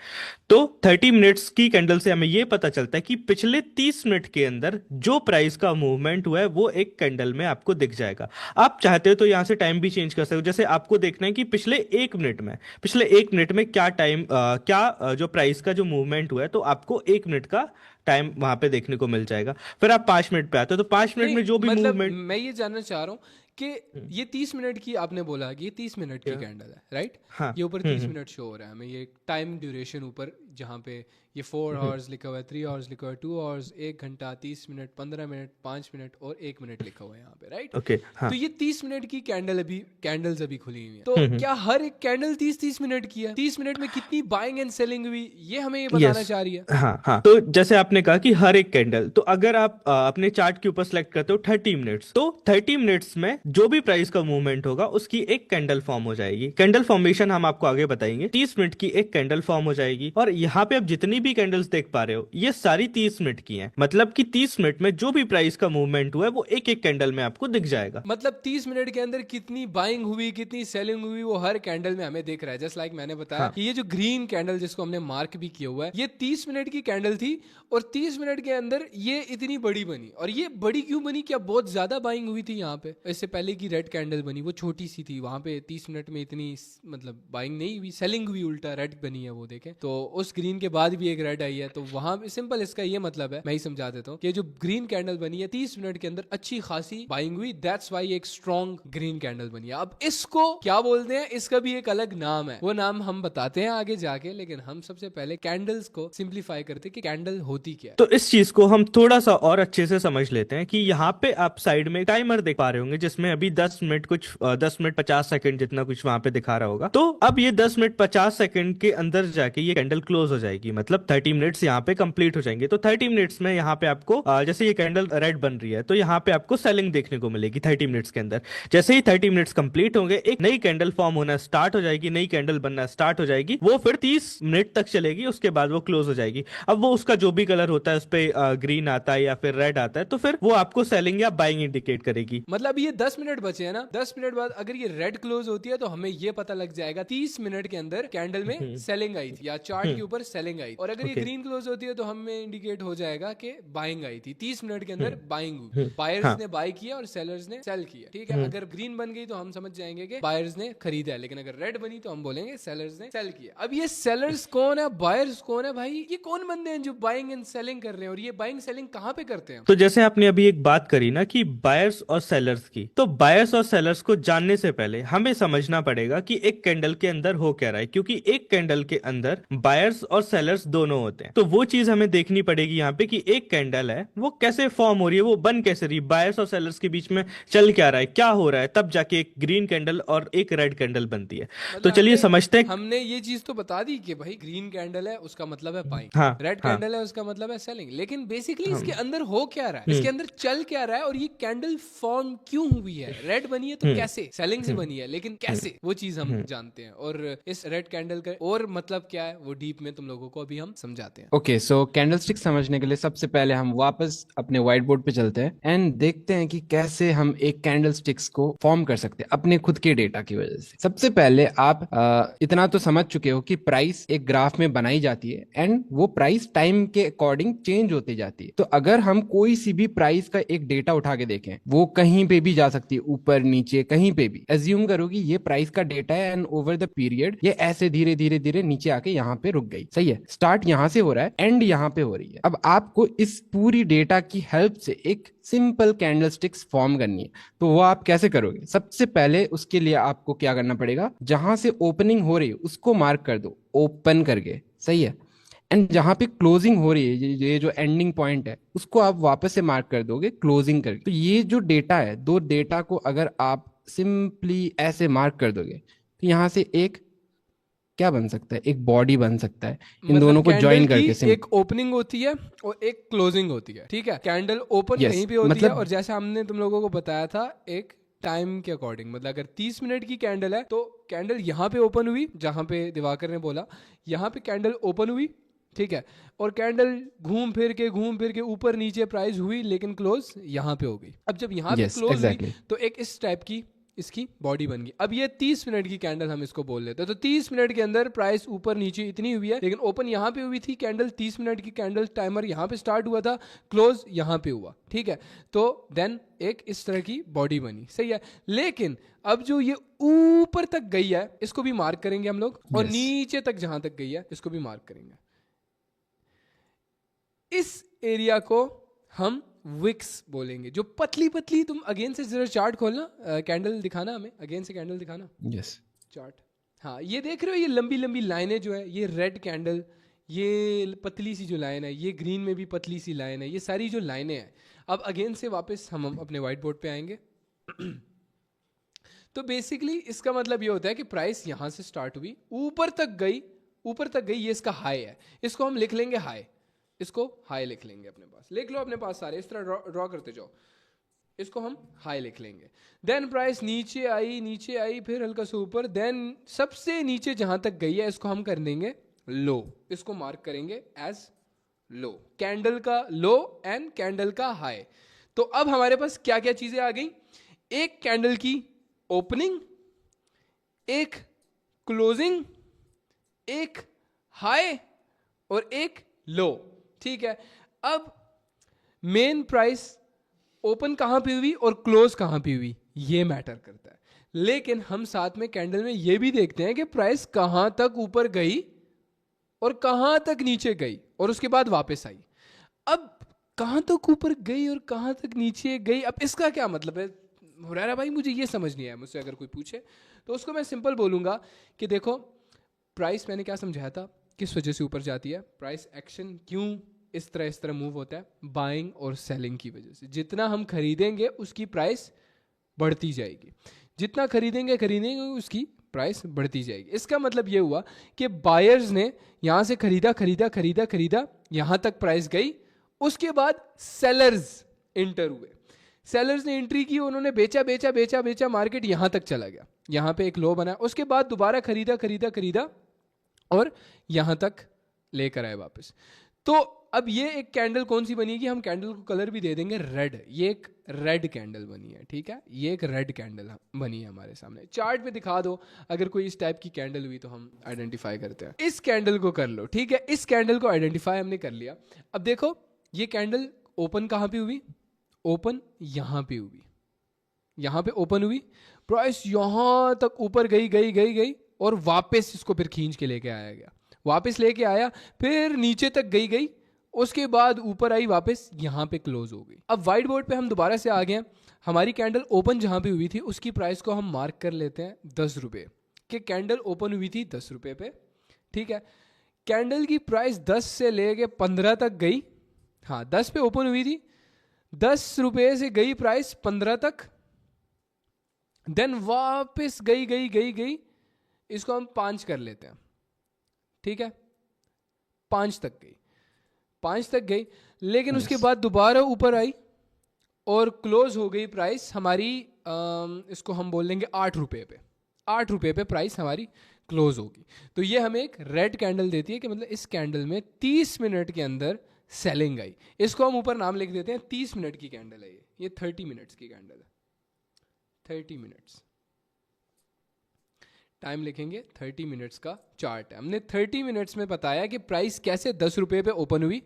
तो 30 मिनट्स की कैंडल से हमें ये पता चलता है कि पिछले 30 मिनट के अंदर जो प्राइस का मूवमेंट हुआ है वो एक कैंडल में आपको दिख जाएगा। आप चाहते हो तो यहां से टाइम भी चेंज कर सकते हो। जैसे आपको देखना है कि पिछले एक मिनट में क्या टाइम जो प्राइस का जो मूवमेंट हुआ है, तो आपको 1 मिनट का टाइम वहां पे देखने को मिल जाएगा। फिर आप 5 मिनट पे आते हो तो 5 मिनट में जो भी मतलब मूवमेंट। मैं ये जानना चाह रहा हूँ कि ये 30 मिनट की आपने बोला कि ये 30 मिनट की कैंडल है, राइट? हाँ। ये ऊपर 30 मिनट शो हो रहा है हमें, ये टाइम ड्यूरेशन ऊपर जहाँ पे ये 4 आवर्स लिखा हुआ है, 3 आवर्स लिखा हुआ है, 2 आवर्स, 1 घंटा, 30 मिनट, 15 मिनट, 5 मिनट और 1 मिनट लिखा हुआ है यहाँ पे, राइट? ओके, हाँ। तो ये 30 मिनट की कैंडल्स अभी खुली हुई है। तो क्या हर एक कैंडल 30 मिनट की है? 30 मिनट में कितनी बाइंग एंड सेलिंग हुई, ये हमें ये बताना चाह रही है। हाँ हाँ। तो जैसे आपने कहा कि हर एक कैंडल, तो अगर आप अपने चार्ट के ऊपर सेलेक्ट करते हो 30 मिनट्स, तो 30 मिनट्स में जो भी प्राइस का मूवमेंट होगा उसकी एक कैंडल फॉर्म हो जाएगी। कैंडल फॉर्मेशन हम आपको आगे बताएंगे। 30 मिनट की एक कैंडल फॉर्म हो जाएगी और यहाँ पे आप जितनी भी कैंडल्स देख पा रहे हो ये सारी 30 मिनट की हैं। मतलब कि 30 मिनट में जो भी प्राइस का मूवमेंट हुआ है वो एक एक कैंडल में आपको दिख जाएगा। मतलब 30 मिनट के अंदर कितनी बाइंग हुई, कितनी सेलिंग हुई, वो हर कैंडल में हमें दिख रहा है। जस्ट लाइक मैंने बताया कि ये जो ग्रीन कैंडल जिसको हमने मार्क भी किया हुआ है, ये 30 मिनट की कैंडल थी और 30 मिनट के अंदर ये इतनी बड़ी बनी। और ये बड़ी क्यों बनी? क्या बहुत ज्यादा बाइंग हुई थी यहाँ पे? इससे पहले की रेड कैंडल बनी वो छोटी सी थी, वहां पे 30 मिनट में इतनी मतलब बाइंग नहीं हुई, सेलिंग हुई, उल्टा रेड बनी है वो, देखें तो उस ग्रीन के बाद भी एक रेड आई है। तो वहां सिंपल इसका ये मतलब है, मैं ही समझा देता हूँ कि जो ग्रीन कैंडल बनी है 30 मिनट के अंदर अच्छी खासी बाइंग हुई, दैट्स वाई एक स्ट्रॉन्ग ग्रीन कैंडल बनी है। अब इसको क्या बोलते हैं, इसका भी एक अलग नाम है, वो नाम हम बताते हैं आगे जाके, लेकिन हम सबसे पहले कैंडल्स को सिंप्लीफाई करते हैं कि कैंडल होती क्या है। तो इस चीज को हम थोड़ा सा और अच्छे से समझ लेते हैं कि यहाँ पे आप साइड में टाइमर देख पा रहे होंगे जिसमें अभी 10 मिनट 50 सेकंड जितना कुछ वहां पे दिखा रहा होगा। तो अब ये 10 मिनट 50 सेकंड के अंदर जाके ये कैंडल क्लोज हो जाएगी, मतलब 30 मिनट्स यहाँ पे कंप्लीट हो जाएंगे। तो 30 मिनट्स में यहाँ पे आपको जैसे ये कैंडल रेड बन रही है तो यहाँ पे आपको सेलिंग देखने को मिलेगी 30 मिनट्स के अंदर। जैसे ही 30 मिनट्स कंप्लीट होंगे एक नई कैंडल फॉर्म होना स्टार्ट हो जाएगी, नई कैंडल बनना स्टार्ट हो जाएगी, वो फिर 30 मिनट तक चलेगी, उसके बाद वो क्लोज हो जाएगी। अब वो उसका जो भी कलर होता है उस पे ग्रीन आता है या फिर रेड आता है, तो फिर वो आपको सेलिंग या बाइंग इंडिकेट करेगी। मतलब ये 10 मिनट बचे हैं ना, 10 मिनट बाद अगर ये रेड क्लोज होती है तो हमें ये पता लग जाएगा 30 मिनट के अंदर कैंडल में सेलिंग आई थी या चार्ट के ऊपर सेलिंग आई थी। और अगर ये ग्रीन क्लोज होती है तो हमें इंडिकेट हो जाएगा कि बाइंग आई थी, 30 मिनट के अंदर बाइंग हुई, बायर्स ने बाय किया और सेलर्स ने सेल किया, ठीक है। अगर ग्रीन बन गई तो हम समझ जाएंगे कि बायर्स ने खरीदा है, लेकिन अगर रेड बनी तो हम बोलेंगे सेलर्स ने सेल किया। अब ये सेलर्स कौन है, बायर्स कौन है भाई? ये कौन बंदे हैं जो बाइंग एंड सेलिंग कर रहे हैं और ये बाइंग सेलिंग कहाँ पे करते हैं? तो जैसे आपने अभी एक बात करी ना कि बायर्स और सेलर्स की, तो बायर्स और सेलर्स को जानने से पहले हमें समझना पड़ेगा कि एक कैंडल के अंदर हो क्या रहा है, क्योंकि एक कैंडल के अंदर बायर्स और सेलर्स दोनों होते हैं। तो वो चीज हमें देखनी पड़ेगी यहाँ पे कि एक कैंडल है वो कैसे फॉर्म हो रही है, वो बन कैसे रही, बायर्स और सेलर्स के बीच में चल क्या रहा है, क्या हो रहा है, तब जाके एक ग्रीन कैंडल और एक रेड कैंडल बनती है। तो चलिए समझते हैं। हमने ये चीज तो बता दी कि भाई ग्रीन कैंडल है उसका मतलब है बाइंग, हाँ, रेड कैंडल है उसका मतलब है सेलिंग, लेकिन बेसिकली इसके अंदर हो क्या रहा है, इसके अंदर चल क्या रहा है और ये कैंडल फॉर्म क्यों हुई है? रेड बनी है तो कैसे? सेलिंग से बनी है, लेकिन कैसे, वो चीज हम जानते हैं। और इस रेड कैंडल का और मतलब क्या है वो डीप में तुम लोगों को अभी हम समझाते हैं। ओके, सो कैंडलस्टिक समझने के लिए सबसे पहले हम वापस अपने व्हाइट बोर्ड पे चलते हैं एंड देखते हैं कि कैसे हम एक कैंडलस्टिक्स को फॉर्म कर सकते हैं अपने खुद के डेटा की वजह से। सबसे पहले आप इतना तो समझ चुके हो कि प्राइस एक ग्राफ में बनाई जाती है एंड वो प्राइस टाइम के अकॉर्डिंग चेंज होती जाती है। तो अगर हम कोई सी भी प्राइस का एक डेटा उठा के देखें, वो कहीं पे भी जा सकती है, ऊपर नीचे कहीं पे भी। एज्यूम करो कि ये प्राइस का डेटा है एंड ओवर द पीरियड ये ऐसे धीरे धीरे धीरे नीचे आके यहाँ पे रुक गई। सही है, स्टार्ट यहाँ से हो रहा है, एंड यहाँ पे हो रही है। अब आपको इस पूरी डेटा की हेल्प से एक सिंपल कैंडलस्टिक्स फॉर्म करनी है। तो वो आप कैसे करोगे? सबसे पहले उसके लिए आपको क्या करना पड़ेगा, जहां से ओपनिंग हो रही है उसको मार्क कर दो ओपन करके। सही है, एंड जहां पे क्लोजिंग हो रही है, ये जो एंडिंग पॉइंट है, उसको आप वापस से मार्क कर दोगे क्लोजिंग करके। तो ये जो डेटा है, दो डेटा को अगर आप सिंपली ऐसे मार्क कर दोगे तो यहां से एक क्या बन सकता है, एक बॉडी बन सकता है इन दोनों को ज्वाइन करके। एक ओपनिंग होती है और एक क्लोजिंग होती है, ठीक है। कैंडल ओपन Yes, कहीं पे होती मतलब है, और जैसे हमने तुम लोगों को बताया था एक टाइम के अकॉर्डिंग, मतलब अगर 30 मिनट की कैंडल है तो कैंडल यहाँ पे ओपन हुई, जहां पे दिवाकर ने बोला यहाँ पे कैंडल ओपन हुई, ठीक है, और कैंडल घूम फिर के ऊपर नीचे प्राइस हुई, लेकिन क्लोज यहाँ पे हो गई। अब जब यहाँ पे Yes, क्लोज exactly. हुई तो एक इस टाइप की इसकी बॉडी बन गई। अब ये 30 मिनट की कैंडल हम इसको बोल लेते हैं। तो 30 मिनट के अंदर प्राइस ऊपर नीचे इतनी हुई है, लेकिन ओपन यहाँ पे हुई थी कैंडल, 30 मिनट की कैंडल, टाइमर यहाँ पे स्टार्ट हुआ था, क्लोज यहाँ पे हुआ, ठीक है। तो देन एक इस तरह की बॉडी बनी, सही है। लेकिन अब जो ये ऊपर तक गई है इसको भी मार्क करेंगे हम लोग, और Yes. नीचे तक जहां तक गई है इसको भी मार्क करेंगे। इस एरिया को हम विक्स बोलेंगे, जो पतली पतली, तुम अगेन से जरा चार्ट खोलना, कैंडल दिखाना हमें, अगेन से कैंडल दिखाना, यस चार्ट। हाँ, ये देख रहे हो, ये लंबी लंबी लाइनें जो है, ये रेड कैंडल, ये पतली सी जो लाइन है, ये ग्रीन में भी पतली सी लाइन है, ये सारी जो लाइनें हैं। अब अगेन से वापस हम अपने व्हाइट बोर्ड पे आएंगे। तो बेसिकली इसका मतलब ये होता है कि प्राइस यहां से स्टार्ट हुई, ऊपर तक गई, ये इसका हाई है, इसको हम लिख लेंगे हाई, इसको हाई लिख लेंगे अपने पास, लिख लो अपने पास सारे, इस तरह ड्रॉ करते जाओ, इसको हम हाई लिख लेंगे। देन प्राइस नीचे आई, फिर हल्का सा ऊपर, देन सबसे नीचे जहां तक गई है इसको हम कर देंगे लो, इसको मार्क करेंगे एज लो, कैंडल का लो एंड कैंडल का हाई। तो अब हमारे पास क्या क्या चीजें आ गई, एक कैंडल की ओपनिंग, एक क्लोजिंग, एक हाई और एक लो, ठीक है। अब मेन प्राइस ओपन कहां पे हुई और क्लोज कहां पे हुई ये मैटर करता है, लेकिन हम साथ में कैंडल में ये भी देखते हैं कि प्राइस कहां तक ऊपर गई और कहां तक नीचे गई और उसके बाद वापस आई। अब कहां तक ऊपर गई और कहां तक नीचे गई, अब इसका क्या मतलब है हुरैरा भाई, मुझे ये समझ नहीं आया। मुझसे अगर कोई पूछे तो उसको मैं सिंपल बोलूंगा कि देखो, प्राइस मैंने क्या समझाया था, किस वजह से ऊपर जाती है, प्राइस एक्शन क्यों इस तरह मूव होता है, बाइंग और सेलिंग की वजह से। जितना हम खरीदेंगे उसकी प्राइस बढ़ती जाएगी, जितना खरीदेंगे उसकी प्राइस बढ़ती जाएगी। इसका मतलब ये हुआ कि बायर्स ने यहां से खरीदा, यहां तक प्राइस गई, उसके बाद सेलर्स एंटर हुए, सेलर्स ने एंट्री की, उन्होंने बेचा, मार्केट यहां तक चला गया, यहां पे एक लो बना, उसके बाद दोबारा खरीदा और यहां तक लेकर आए वापस। तो अब ये एक कैंडल कौन सी बनेगी, हम कैंडल को कलर भी दे देंगे रेड, ये एक रेड कैंडल बनी है, ठीक है, ये एक रेड कैंडल बनी है हमारे सामने। चार्ट पे दिखा दो अगर कोई इस टाइप की कैंडल हुई तो हम आइडेंटिफाई करते हैं। इस कैंडल को कर लो, ठीक है, इस कैंडल को आइडेंटिफाई हमने कर लिया। अब देखो ये कैंडल ओपन कहां पे हुई, ओपन यहां पे हुई, यहां पे ओपन हुई, प्राइस यहां तक ऊपर गई और वापस इसको फिर खींच के लेके आया गया, वापस लेके आया, फिर नीचे तक गई, उसके बाद ऊपर आई, वापस यहां पे क्लोज हो गई। अब व्हाइट बोर्ड पे हम दोबारा से आ गए हैं, हमारी कैंडल ओपन जहां पे हुई थी उसकी प्राइस को हम मार्क कर लेते हैं 10 रुपए, कि कैंडल ओपन हुई थी 10 रुपए पे, ठीक है। कैंडल की प्राइस 10 से लेके 15 तक गई, हाँ 10 पे ओपन हुई थी, 10 रुपए से गई प्राइस 15 तक, देन वापस गई, इसको हम 5 कर लेते हैं, ठीक है, 5 तक गई, लेकिन उसके बाद दोबारा ऊपर आई और क्लोज हो गई प्राइस हमारी, इसको हम बोल लेंगे 8 रुपए पे, ₹8 पे प्राइस हमारी क्लोज होगी। तो ये हमें एक रेड कैंडल देती है कि मतलब इस कैंडल में 30 मिनट के अंदर सेलिंग आई। इसको हम ऊपर नाम लिख देते हैं, 30 मिनट की कैंडल है ये 30 मिनट्स की कैंडल है। 30 मिनट्स टाइम लिखेंगे, 30 मिनट्स का चार्ट है। हमने 30 मिनट्स में बताया कि प्राइस कैसे ₹10 पे ओपन हुई,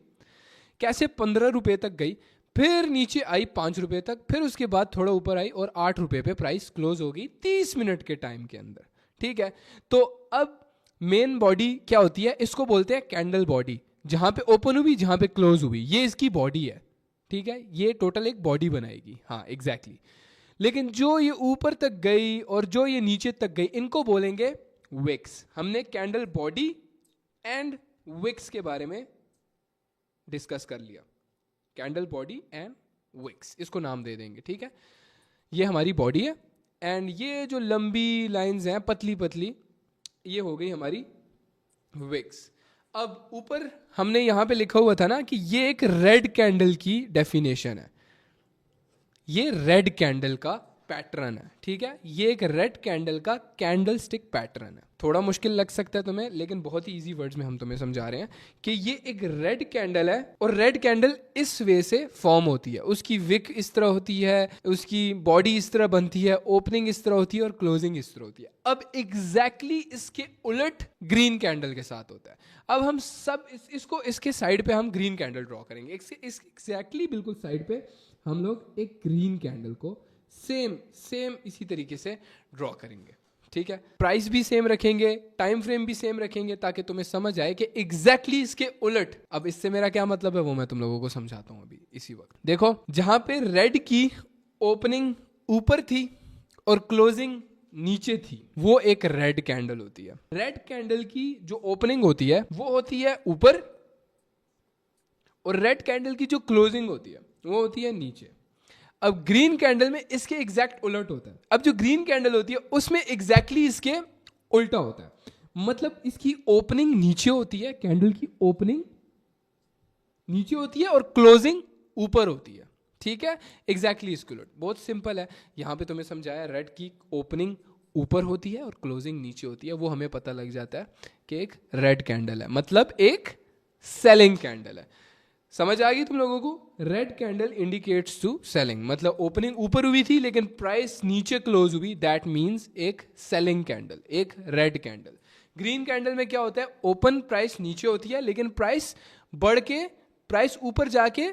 कैसे ₹15 तक गई, फिर नीचे आई ₹5 तक, फिर उसके बाद थोड़ा ऊपर आई और ₹8 पे प्राइस क्लोज हो गई 30 मिनट के टाइम के अंदर। ठीक है, तो अब मेन बॉडी क्या होती है, इसको बोलते हैं कैंडल बॉडी, जहां पे ओपन हुई जहां पे क्लोज हुई, ये इसकी बॉडी है। ठीक है, ये टोटल एक बॉडी बनाएगी। हाँ एग्जैक्टली। लेकिन जो ये ऊपर तक गई और जो ये नीचे तक गई, इनको बोलेंगे विक्स। हमने कैंडल बॉडी एंड विक्स के बारे में डिस्कस कर लिया। कैंडल बॉडी एंड विक्स, इसको नाम दे देंगे। ठीक है, ये हमारी बॉडी है एंड ये जो लंबी लाइंस हैं पतली पतली, ये हो गई हमारी विक्स। अब ऊपर हमने यहां पे लिखा हुआ था ना कि ये एक रेड कैंडल की डेफिनेशन है, ये रेड कैंडल का पैटर्न है। ठीक है, ये एक रेड कैंडल का कैंडल स्टिक पैटर्न है। थोड़ा मुश्किल लग सकता है तुम्हें, लेकिन बहुत ही इजी वर्ड्स में हम तुम्हें समझा रहे हैं कि ये एक रेड कैंडल है और रेड कैंडल इस वे से फॉर्म होती है। उसकी विक इस तरह होती है, उसकी बॉडी इस तरह बनती है, ओपनिंग इस तरह होती है और क्लोजिंग इस तरह होती है। अब एग्जैक्टली इसके उलट ग्रीन कैंडल के साथ होता है। अब हम सब इसको इसके साइड पे हम ग्रीन कैंडल ड्रॉ करेंगे। एग्जैक्टली बिल्कुल साइड पे हम लोग एक ग्रीन कैंडल को सेम इसी तरीके से ड्रॉ करेंगे। ठीक है, प्राइस भी सेम रखेंगे, टाइम फ्रेम भी सेम रखेंगे, ताकि तुम्हें समझ आए कि एग्जैक्टली इसके उलट। अब इससे मेरा क्या मतलब है वो मैं तुम लोगों को समझाता हूं अभी इसी वक्त। देखो, जहां पे रेड की ओपनिंग ऊपर थी और क्लोजिंग नीचे थी, वो एक रेड कैंडल होती है। रेड कैंडल की जो ओपनिंग होती है वो होती है ऊपर, और रेड कैंडल की जो क्लोजिंग होती है वो होती है नीचे। अब ग्रीन कैंडल में इसके एग्जैक्ट उलट होता है। अब जो ग्रीन कैंडल होती है उसमें एग्जैक्टली इसके उल्टा होता है, मतलब इसकी ओपनिंग नीचे होती है, कैंडल की ओपनिंग नीचे होती है और क्लोजिंग ऊपर होती है। ठीक है, एग्जैक्टली इसके उलट। बहुत सिंपल है, यहां पे तुम्हें समझाया, रेड की ओपनिंग ऊपर होती है और क्लोजिंग नीचे होती है, वो हमें पता लग जाता है कि एक रेड कैंडल है, मतलब एक सेलिंग कैंडल है। समझ आ गई तुम लोगों को? Red candle indicates to selling, मतलब ओपनिंग ऊपर हुई थी लेकिन प्राइस नीचे क्लोज हुई, दैट मींस एक सेलिंग कैंडल, एक रेड कैंडल। ग्रीन कैंडल में क्या होता है, ओपन प्राइस नीचे होती है लेकिन प्राइस बढ़ के प्राइस ऊपर जाके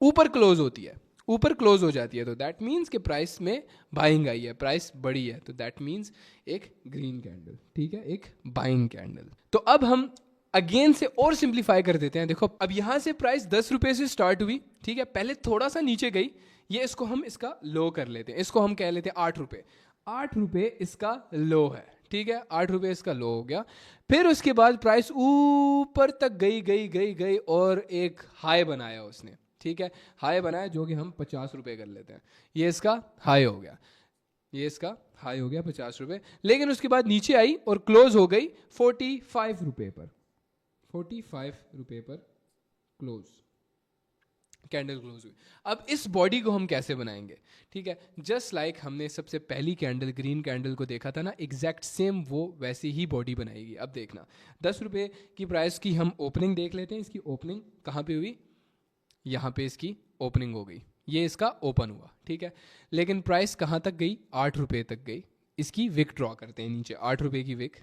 ऊपर क्लोज होती है, ऊपर क्लोज हो जाती है, तो दैट मींस कि प्राइस में बाइंग आई है, प्राइस बढ़ी है, तो दैट मींस एक ग्रीन कैंडल। ठीक है, एक बाइंग कैंडल। तो अब हम अगेन से और सिंप्लीफाई कर देते हैं। देखो, अब यहां से प्राइस ₹10 से स्टार्ट हुई। ठीक है, पहले थोड़ा सा नीचे गई, ये इसको हम इसका लो कर लेते हैं, इसको हम कह लेते हैं ₹8। ₹8 इसका लो है। ठीक है, ₹8 इसका लो हो गया। फिर उसके बाद प्राइस ऊपर तक गई और एक हाई बनाया उसने। ठीक है, हाई बनाया जो कि हम ₹50 कर लेते हैं। ये इसका हाई हो गया, ये इसका हाई हो गया ₹50। लेकिन उसके बाद नीचे आई और क्लोज हो गई ₹45 पर। ₹45 पर क्लोज, कैंडल क्लोज हुई। अब इस बॉडी को हम कैसे बनाएंगे? ठीक है, जस्ट लाइक हमने सबसे पहली कैंडल ग्रीन कैंडल को देखा था ना, एग्जैक्ट सेम वो वैसी ही बॉडी बनाएगी। अब देखना, ₹10 की प्राइस की हम ओपनिंग देख लेते हैं। इसकी ओपनिंग कहाँ पे हुई? यहाँ पे इसकी ओपनिंग हो गई, ये इसका ओपन हुआ। ठीक है, लेकिन प्राइस कहाँ तक गई? ₹8 तक गई। इसकी विक ड्रॉ करते हैं नीचे, ₹8 की विक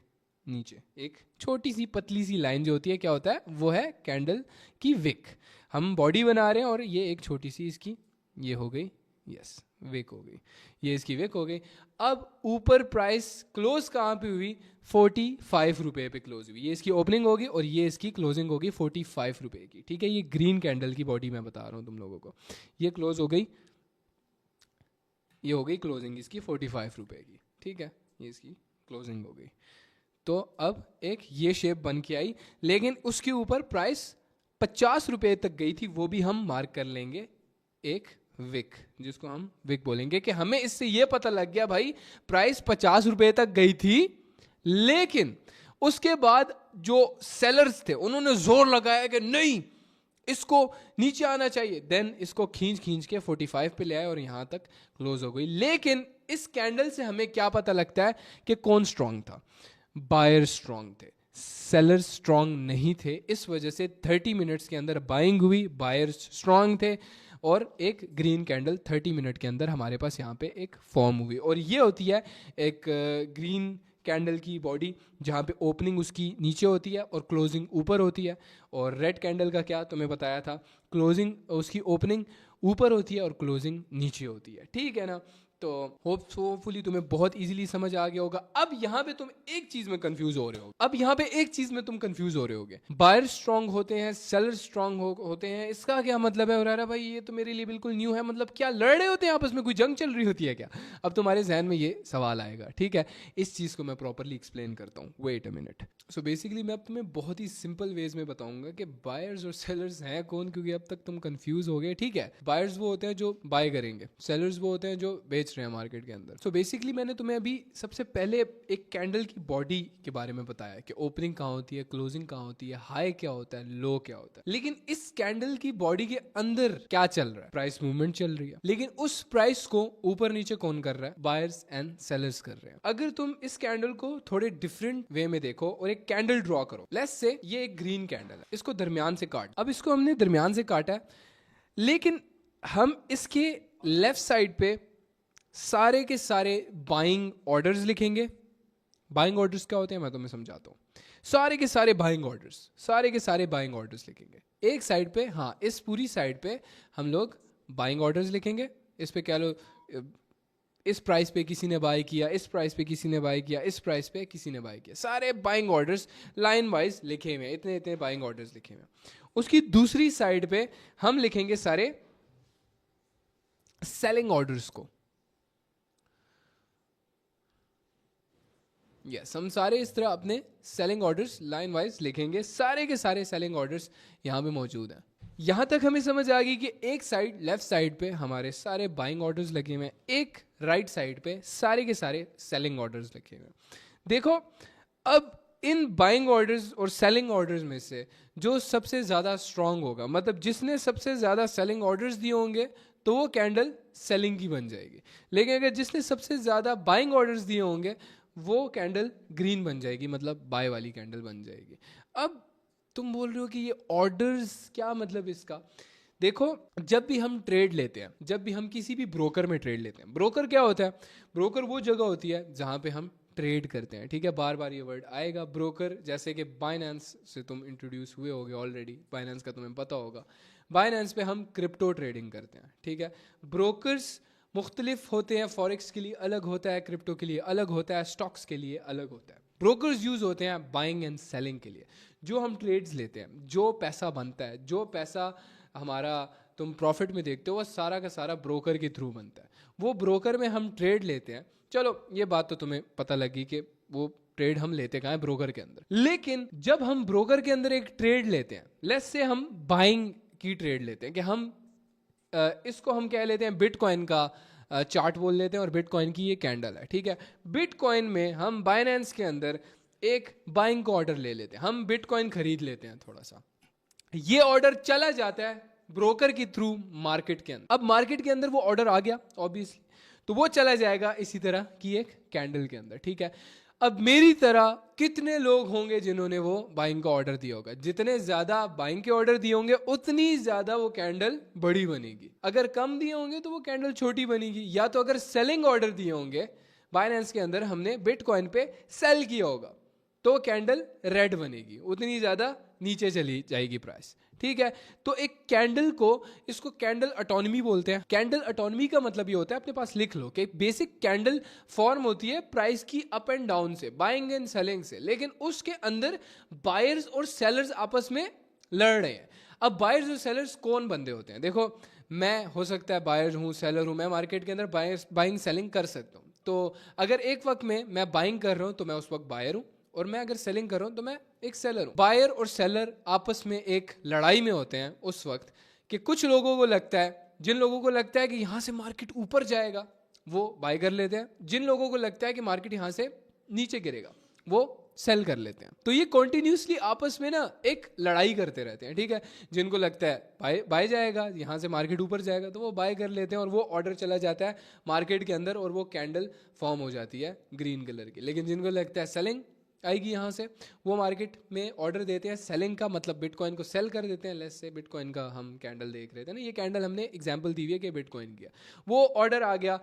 नीचे एक छोटी सी पतली सी लाइन जो होती है, क्या होता है, वो है कैंडल की विक। हम बॉडी बना रहे हैं और ये एक छोटी सी इसकी ये हो गई, यस विक हो गई, ये इसकी विक हो गई। अब ऊपर प्राइस क्लोज कहाँ पे हुई? ₹45 पे क्लोज हुई। ये इसकी ओपनिंग होगी और ये इसकी क्लोजिंग होगी ₹45 की। ठीक है, ये ग्रीन कैंडल की बॉडी मैं बता रहा हूँ तुम लोगों को। ये क्लोज हो गई, ये हो गई क्लोजिंग इसकी ₹45 की। ठीक है, ये इसकी क्लोजिंग हो गई। तो अब एक ये शेप बन के आई, लेकिन उसके ऊपर प्राइस ₹50 तक गई थी, वो भी हम मार्क कर लेंगे एक विक, जिसको हम विक बोलेंगे कि हमें इससे ये पता लग गया भाई प्राइस ₹50 तक गई थी, लेकिन उसके बाद जो सेलर्स थे उन्होंने जोर लगाया कि नहीं, इसको नीचे आना चाहिए। देन इसको खींच के 45 पे ले आए और यहां तक क्लोज हो गई। लेकिन इस कैंडल से हमें क्या पता लगता है कि कौन स्ट्रांग था? बायर स्ट्रांग थे, सेलर स्ट्रांग नहीं थे। इस वजह से 30 मिनट्स के अंदर बाइंग हुई, बायर्स स्ट्रांग थे, और एक ग्रीन कैंडल 30 मिनट के अंदर हमारे पास यहाँ पे एक फॉर्म हुई। और ये होती है एक ग्रीन कैंडल की बॉडी, जहाँ पे ओपनिंग उसकी नीचे होती है और क्लोजिंग ऊपर होती है। और रेड कैंडल का क्या तुम्हें बताया था, क्लोजिंग उसकी ओपनिंग ऊपर होती है और क्लोजिंग नीचे होती है, ठीक है ना। तो होपफुली तुम्हें बहुत इजीली समझ आ गया होगा। अब यहाँ पे तुम एक चीज में कंफ्यूज हो रहे होगे, बायर स्ट्रांग होते हैं, सेलर स्ट्रांग होते हैं, इसका क्या मतलब है? और भाई ये तो मेरे लिए बिल्कुल न्यू है, मतलब क्या लड़ रहे होते हैं आपस में, कोई जंग चल रही होती है क्या? अब तुम्हारे जहन में ये सवाल आएगा, ठीक है। इस चीज को मैं प्रॉपरली एक्सप्लेन करता हूँ, wait a minute. So basically मैं अब तुम्हें बहुत ही सिंपल वेज में बताऊंगा कि बायर्स और सेलर्स हैं कौन, क्योंकि अब तक तुम कंफ्यूज हो गए, ठीक है। बायर्स वो होते हैं जो बाय करेंगे, सेलर्स वो होते हैं जो बेच रहे हैं मार्केट के अंदर। सो बेसिकली मैंने तुम्हें अभी सबसे पहले एक कैंडल की बॉडी के बारे में बताया कि ओपनिंग कहाँ होती है, क्लोजिंग कहाँ होती है, हाई क्या होता है, लो क्या होता है। लेकिन इस कैंडल की बॉडी के अंदर क्या चल रहा है? प्राइस मूवमेंट चल रही है। लेकिन उस प्राइस को ऊपर नीचे कौन कर रहा है? बायर्स एंड सेलर्स कर रहे हैं। अगर तुम इस कैंडल को थोड़े डिफरेंट वे में देखो और एक कैंडल ड्रॉ करो, लेट्स से ये एक ग्रीन कैंडल है, इसको दरमियान से काट। अब इसको हमने दरमियान से काटा है, लेकिन हम इसके लेफ्ट साइड पे सारे के सारे बाइंग ऑर्डर्स लिखेंगे। बाइंग ऑर्डर्स क्या होते हैं मैं तुम्हें समझाता हूं। सारे के सारे बाइंग ऑर्डर्स लिखेंगे एक साइड पे। हाँ, इस पूरी साइड पे हम लोग बाइंग ऑर्डर्स लिखेंगे। इस पे क्या लो, इस प्राइस पे किसी ने बाय किया, इस प्राइस पे किसी ने बाय किया, इस प्राइस पे किसी ने बाय किया, सारे बाइंग ऑर्डर्स लाइन वाइज लिखे हुए हैं, इतने इतने बाइंग ऑर्डर्स लिखे हुए हैं। उसकी दूसरी साइड पे हम लिखेंगे सारे सेलिंग ऑर्डर्स को। यस, हम सारे इस तरह अपने सेलिंग ऑर्डर्स लाइन वाइज लिखेंगे। सारे के सारे सेलिंग ऑर्डर्स यहां पे मौजूद हैं। यहां तक हमें समझ आ गई कि एक साइड लेफ्ट साइड पे हमारे सारे बाइंग ऑर्डर्स लगे हुए हैं, एक राइट साइड पे सारे के सारे सेलिंग ऑर्डर्स लगे हुए हैं। देखो, अब इन बाइंग ऑर्डर्स और सेलिंग ऑर्डर्स में से जो सबसे ज्यादा स्ट्रांग होगा, मतलब जिसने सबसे ज्यादा सेलिंग ऑर्डर्स दिए होंगे, तो वो कैंडल सेलिंग की बन जाएगी। लेकिन अगर जिसने सबसे ज्यादा बाइंग ऑर्डर्स दिए होंगे, वो कैंडल ग्रीन बन जाएगी, मतलब बाय वाली कैंडल बन जाएगी। अब तुम बोल रहे हो कि ये ऑर्डर्स क्या मतलब इसका? देखो, जब भी हम ट्रेड लेते हैं, जब भी हम किसी भी ब्रोकर में ट्रेड लेते हैं, ब्रोकर क्या होता है? ब्रोकर वो जगह होती है जहां पे हम ट्रेड करते हैं, ठीक है। बार बार ये वर्ड आएगा ब्रोकर, जैसे कि बाइनेंस से तुम इंट्रोड्यूस हुए होगे ऑलरेडी, बाइनेंस का तुम्हें पता होगा। बाइनेंस पे हम क्रिप्टो ट्रेडिंग करते हैं, ठीक है। ब्रोकर्स मुख्तलिफ होते हैं, फॉरेक्स के लिए अलग होता है, क्रिप्टो के लिए अलग होता है, स्टॉक्स के लिए अलग होता है। ब्रोकर्स यूज होते हैं बाइंग एंड सेलिंग के लिए। जो हम ट्रेड्स लेते हैं, जो पैसा बनता है, जो पैसा हमारा तुम प्रॉफिट में देखते हो, वो सारा का सारा ब्रोकर के थ्रू बनता है। वो ब्रोकर में हम ट्रेड लेते हैं। चलो, ये बात तो तुम्हें पता लगी कि वो ट्रेड हम लेते कहाँ है? ब्रोकर के अंदर। लेकिन जब हम ब्रोकर के अंदर एक ट्रेड लेते हैं, लेट्स से हम बाइंग की ट्रेड लेते हैं, कि हम इसको हम कह लेते हैं बिटकॉइन का चार्ट बोल लेते हैं, और बिटकॉइन की ये कैंडल है, ठीक है। बिटकॉइन में हम बाइनेंस के अंदर एक बाइंग का ऑर्डर ले लेते हैं, हम बिटकॉइन खरीद लेते हैं थोड़ा सा। ये ऑर्डर चला जाता है ब्रोकर के थ्रू मार्केट के अंदर। अब मार्केट के अंदर वो ऑर्डर आ गया ऑब्वियसली, तो वो चला जाएगा इसी तरह की एक कैंडल के अंदर, ठीक है। अब मेरी तरह कितने लोग होंगे जिन्होंने वो बाइंग का ऑर्डर दिया होगा? जितने ज्यादा बाइंग के ऑर्डर दिए होंगे, उतनी ज्यादा वो कैंडल बड़ी बनेगी। अगर कम दिए होंगे तो वो कैंडल छोटी बनेगी। या तो अगर सेलिंग ऑर्डर दिए होंगे बाइनेंस के अंदर, हमने बिटकॉइन पे सेल किया होगा, तो कैंडल रेड बनेगी, उतनी ज्यादा नीचे चली जाएगी प्राइस, ठीक है। तो एक कैंडल को, इसको कैंडल ऑटोनॉमी बोलते हैं। कैंडल ऑटोनॉमी का मतलब ये होता है, अपने पास लिख लो कि बेसिक कैंडल फॉर्म होती है प्राइस की अप एंड डाउन से, बाइंग एंड सेलिंग से, लेकिन उसके अंदर बायर्स और सेलर्स आपस में लड़ रहे हैं। अब बायर्स और सेलर्स कौन बंदे होते हैं? देखो, मैं हो सकता है बायर हूं, सेलर हूं, मैं मार्केट के अंदर बाइंग सेलिंग कर सकता हूं। तो अगर एक वक्त में मैं बाइंग कर रहा हूं तो मैं उस वक्त बायर हूं, और मैं अगर सेलिंग कर रहा हूं तो मैं एक सेलर हूं। बायर और सेलर आपस में एक लड़ाई में होते हैं उस वक्त कि कुछ लोगों को लगता है, जिन लोगों को लगता है कि यहां से मार्केट ऊपर जाएगा वो बाय कर लेते हैं, जिन लोगों को लगता है कि मार्केट यहां से नीचे गिरेगा वो सेल कर लेते हैं। तो ये कॉन्टिन्यूसली आपस में ना एक लड़ाई करते रहते हैं, ठीक है। जिनको लगता है बाय बाय जाएगा, यहाँ से मार्केट ऊपर जाएगा, तो वो बाय कर लेते हैं और वो ऑर्डर चला जाता है मार्केट के अंदर और वो कैंडल फॉर्म हो जाती है ग्रीन कलर की। लेकिन जिनको लगता है सेलिंग आएगी यहाँ से, वो मार्केट में ऑर्डर देते हैं सेलिंग का, मतलब बिटकॉइन को सेल कर देते हैं। लेट्स से बिटकॉइन का हम कैंडल देख रहे थे ना, ये कैंडल हमने एग्जांपल दी हुई है कि बिटकॉइन किया, वो ऑर्डर आ गया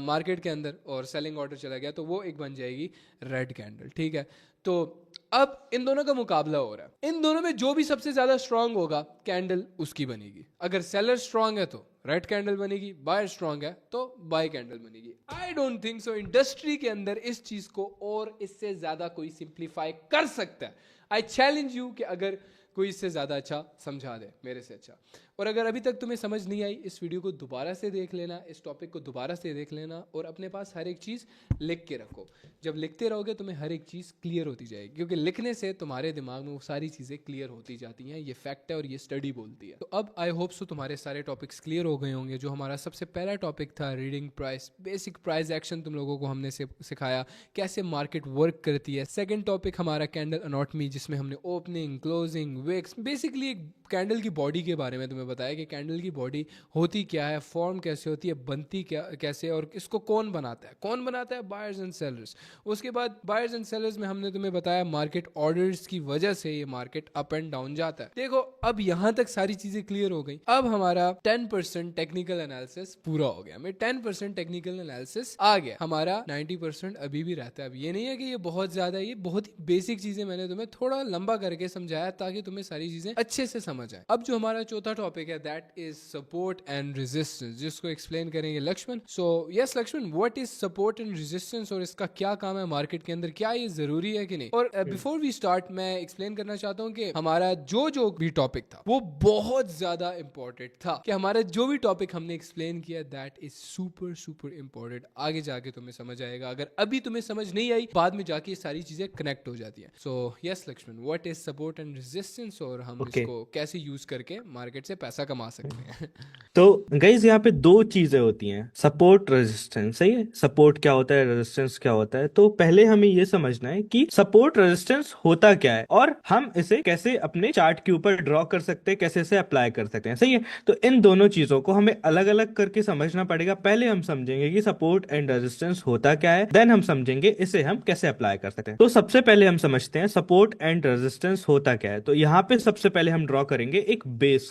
मार्केट के अंदर और सेलिंग ऑर्डर चला गया, तो वो एक बन जाएगी रेड कैंडल, ठीक है। तो अब इन दोनों का मुकाबला हो रहा है, इन दोनों में जो भी सबसे ज्यादा स्ट्रांग होगा कैंडल उसकी बनेगी। अगर सेलर स्ट्रांग है तो रेड कैंडल बनेगी, बायर स्ट्रांग है तो बाय कैंडल बनेगी। I don't think so industry के अंदर इस चीज को और इससे ज्यादा कोई सिंप्लीफाई कर सकता है। आई चैलेंज यू कि अगर कोई इससे ज़्यादा अच्छा समझा दे मेरे से अच्छा। और अगर अभी तक तुम्हें समझ नहीं आई, इस वीडियो को दोबारा से देख लेना, इस टॉपिक को दोबारा से देख लेना और अपने पास हर एक चीज़ लिख के रखो। जब लिखते रहोगे तुम्हें हर एक चीज़ क्लियर होती जाएगी, क्योंकि लिखने से तुम्हारे दिमाग में वो सारी चीज़ें क्लियर होती जाती हैं। ये फैक्ट है और ये स्टडी बोलती है। तो अब आई होप सो तुम्हारे सारे टॉपिक्स क्लियर हो गए होंगे। जो हमारा सबसे पहला टॉपिक था reading price, basic price action तुम लोगों को हमने सिखाया, कैसे मार्केट वर्क करती है। सेकेंड टॉपिक हमारा कैंडल अनॉटमी, जिसमें हमने opening, closing, wicks, basically candle की बॉडी के बारे में तुम्हें बताया कि कैंडल की बॉडी होती क्या है, फॉर्म कैसे होती है, बनती क्या कैसे, और इसको कौन बनाता है, कौन बनाता है, बायर्स एंड सेलर्स। उसके बाद बायर्स एंड सेलर्स में हमने तुम्हें बताया मार्केट ऑर्डर्स की वजह से ये मार्केट अप एंड डाउन जाता है। देखो अब यहां तक सारी चीजें क्लियर हो गई। अब हमारा 10% टेक्निकल एनालिसिस पूरा हो गया, हमें 10% टेक्निकल एनालिसिस आ गया, हमारा 90% अभी भी रहता है। अब ये नहीं है कि ये बहुत ज्यादा, ये बहुत ही बेसिक चीजें मैंने तुम्हें थोड़ा लंबा करके समझाया ताकि तुम्हें सारी चीजें अच्छे से समझ आए। अब जो हमारा चौथा टॉपिक है that is support and resistance, जिसको एक्सप्लेन करेंगे Lakshman. So yes Lakshman, what is support and resistance और इसका क्या काम है मार्केट के अंदर, क्या ये जरूरी है कि नहीं। और बिफोर वी स्टार्ट मैं एक्सप्लेन करना चाहता हूँ कि हमारा जो भी टॉपिक था वो बहुत ज्यादा इंपॉर्टेंट था, कि हमारा जो भी टॉपिक हमने एक्सप्लेन किया that is super super important. आगे जाके तुम्हें समझ आएगा, अगर अभी तुम्हें समझ नहीं आई बाद में जाके ये सारी चीजें कनेक्ट हो जाती है। So yes Lakshman, what is support and resistance और हम इसको कैसे यूज करके मार्केट से पैसा कमा सकते हैं। तो गाइज यहाँ पे दो चीजें होती हैं, सपोर्ट रेजिस्टेंस। सही है, सपोर्ट क्या होता है, रेजिस्टेंस क्या होता है। तो पहले हमें ये समझना है कि सपोर्ट रेजिस्टेंस होता क्या है और हम इसे कैसे अपने चार्ट के ऊपर ड्रॉ कर सकते हैं, कैसे इसे अप्लाई कर सकते हैं। सही है, तो इन दोनों चीजों को हमें अलग अलग करके समझना पड़ेगा। पहले हम समझेंगे कि सपोर्ट एंड रेजिस्टेंस होता क्या है, देन हम समझेंगे इसे हम कैसे अप्लाई कर सकते हैं। तो सबसे पहले हम समझते हैं सपोर्ट एंड रेजिस्टेंस होता क्या है। तो यहाँ पे सबसे पहले हम ड्रॉ करेंगे एक बेस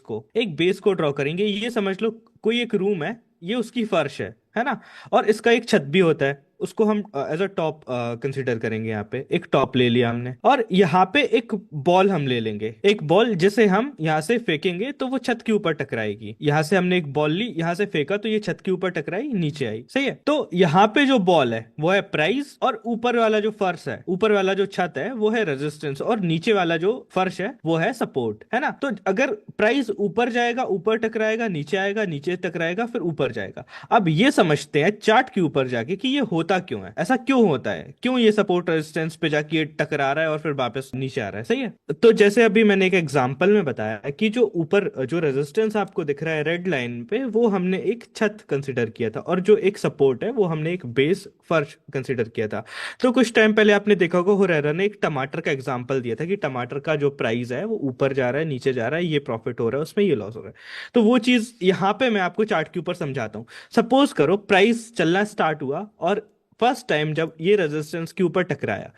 को ड्रॉ करेंगे। ये समझ लो कोई एक रूम है, ये उसकी फर्श है ना, और इसका एक छत भी होता है, उसको हम एज अ टॉप कंसीडर करेंगे। यहाँ पे एक टॉप ले लिया हमने, और यहाँ पे एक बॉल हम ले लेंगे, एक बॉल जिसे हम यहाँ से फेंकेंगे तो वो छत के ऊपर टकराएगी। यहाँ से हमने एक बॉल ली, यहाँ से फेंका तो ये छत के ऊपर टकराई, नीचे आई। सही है, तो यहाँ पे जो बॉल है वो है प्राइस, और ऊपर वाला जो फर्श है, ऊपर वाला जो छत है वो है रेजिस्टेंस, और नीचे वाला जो फर्श है वो है सपोर्ट, है ना। तो अगर प्राइस ऊपर जाएगा, ऊपर टकराएगा, नीचे आएगा, नीचे टकराएगा, फिर ऊपर जाएगा। अब ये समझते हैं चार्ट के ऊपर जाके कि ये होता क्यों है, ऐसा क्यों होता है, क्यों ये सपोर्ट रेजिस्टेंस पे जाके ये टकरा रहा है और फिर वापस नीचे आ रहा है। सही है, तो जैसे अभी मैंने एक एग्जांपल में बताया कि जो ऊपर जो रेजिस्टेंस आपको दिख रहा है रेड लाइन पे, वो हमने एक छत कंसीडर किया था, और जो एक सपोर्ट है वो हमने एक बेस फर्श कंसीडर किया था। तो कुछ टाइम पहले आपने देखा होगा हुरैरा ने एक टमाटर का एग्जाम्पल दिया था कि टमाटर का जो प्राइस है वो ऊपर जा रहा है, नीचे जा रहा है, ये प्रॉफिट हो रहा है, उसमें ये लॉस हो रहा है। तो वो चीज यहाँ पे मैं आपको चार्ट के ऊपर समझाता हूँ। सपोज करो प्राइस चलना स्टार्ट हुआ और फर्स्ट टाइम जब ये रेजिस्टेंस के ऊपर टकराया,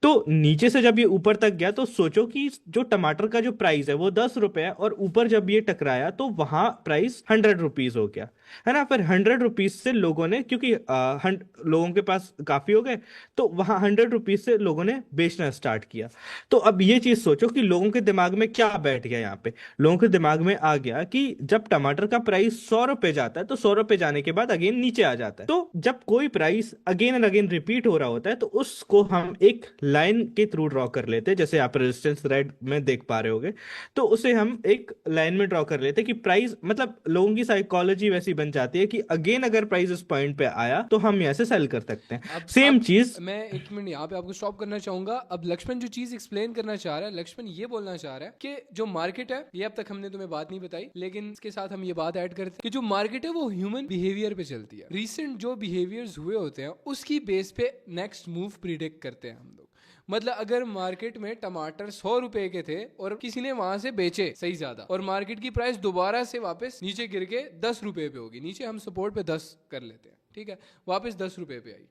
तो नीचे से जब ये ऊपर तक गया, तो सोचो कि जो टमाटर का जो प्राइस है वो 10 रुपए है, और ऊपर जब ये टकराया तो वहां प्राइस 100 रुपीज हो गया, है ना। फिर 100 रुपीज से लोगों ने, क्योंकि लोगों के पास काफी हो गए, तो वहां 100 रुपीज से लोगों ने बेचना स्टार्ट किया। तो अब ये चीज सोचो कि लोगों के दिमाग में क्या बैठ गया। यहाँ पे लोगों के दिमाग में आ गया कि जब टमाटर का प्राइस 100 रुपए जाता है तो 100 रुपए जाने के बाद अगेन नीचे आ जाता है। तो जब कोई price again and again repeat हो रहा होता है, तो उसको हम एक लाइन के थ्रू ड्रॉ कर लेते हैं, जैसे आप रेजिस्टेंस रेड में देख पा रहे होगे। तो उसे हम एक लाइन में ड्रॉ कर लेते हैं कि प्राइस, मतलब लोगों की साइकोलॉजी वैसी बन जाती है कि अगेन अगर प्राइस इस पॉइंट पे आया तो हम यहाँ से सेल कर सकते हैं। सेम चीज मैं एक मिनट यहाँ पे आपको स्टॉप करना चाहूंगा। अब लक्ष्मण जो चीज एक्सप्लेन करना चाह रहा है, लक्ष्मण ये बोलना चाह रहा है कि जो मार्केट है, ये अब तक हमने तुम्हें बात नहीं बताई, लेकिन इसके साथ हम ये बात ऐड करते हैं कि जो मार्केट है वो ह्यूमन बिहेवियर पे चलती है। रिसेंट जो बिहेवियर्स हुए होते हैं उसकी बेस पे नेक्स्ट मूव प्रिडिक्ट करते हैं हम लोग। मतलब अगर मार्केट में टमाटर 100 रुपए के थे और किसी ने वहां से बेचे सही ज्यादा, और मार्केट की प्राइस दोबारा से वापस नीचे गिर के 10 रुपए पे होगी, नीचे हम सपोर्ट पे 10 कर लेते हैं, ठीक है, वापस 10 रुपए पे आई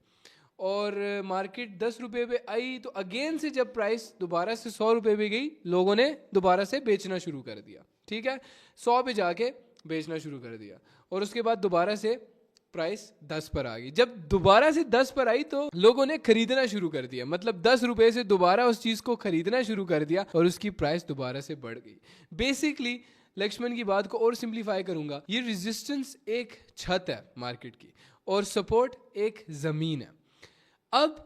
और मार्केट 10 रुपए पे आई, तो अगेन से जब प्राइस दोबारा से 100 रुपए पे गई, लोगों ने दोबारा से बेचना शुरू कर दिया, ठीक है, 100 पे जाके बेचना शुरू कर दिया और उसके बाद दोबारा से प्राइस 10 पर आ गई। जब दोबारा से 10 पर आई तो लोगों ने खरीदना शुरू कर दिया, मतलब 10 रुपए से दोबारा उस चीज को खरीदना शुरू कर दिया और उसकी प्राइस दोबारा से बढ़ गई। बेसिकली लक्ष्मण की बात को और सिंप्लीफाई करूंगा, ये रेजिस्टेंस एक छत है मार्केट की और सपोर्ट एक जमीन है। अब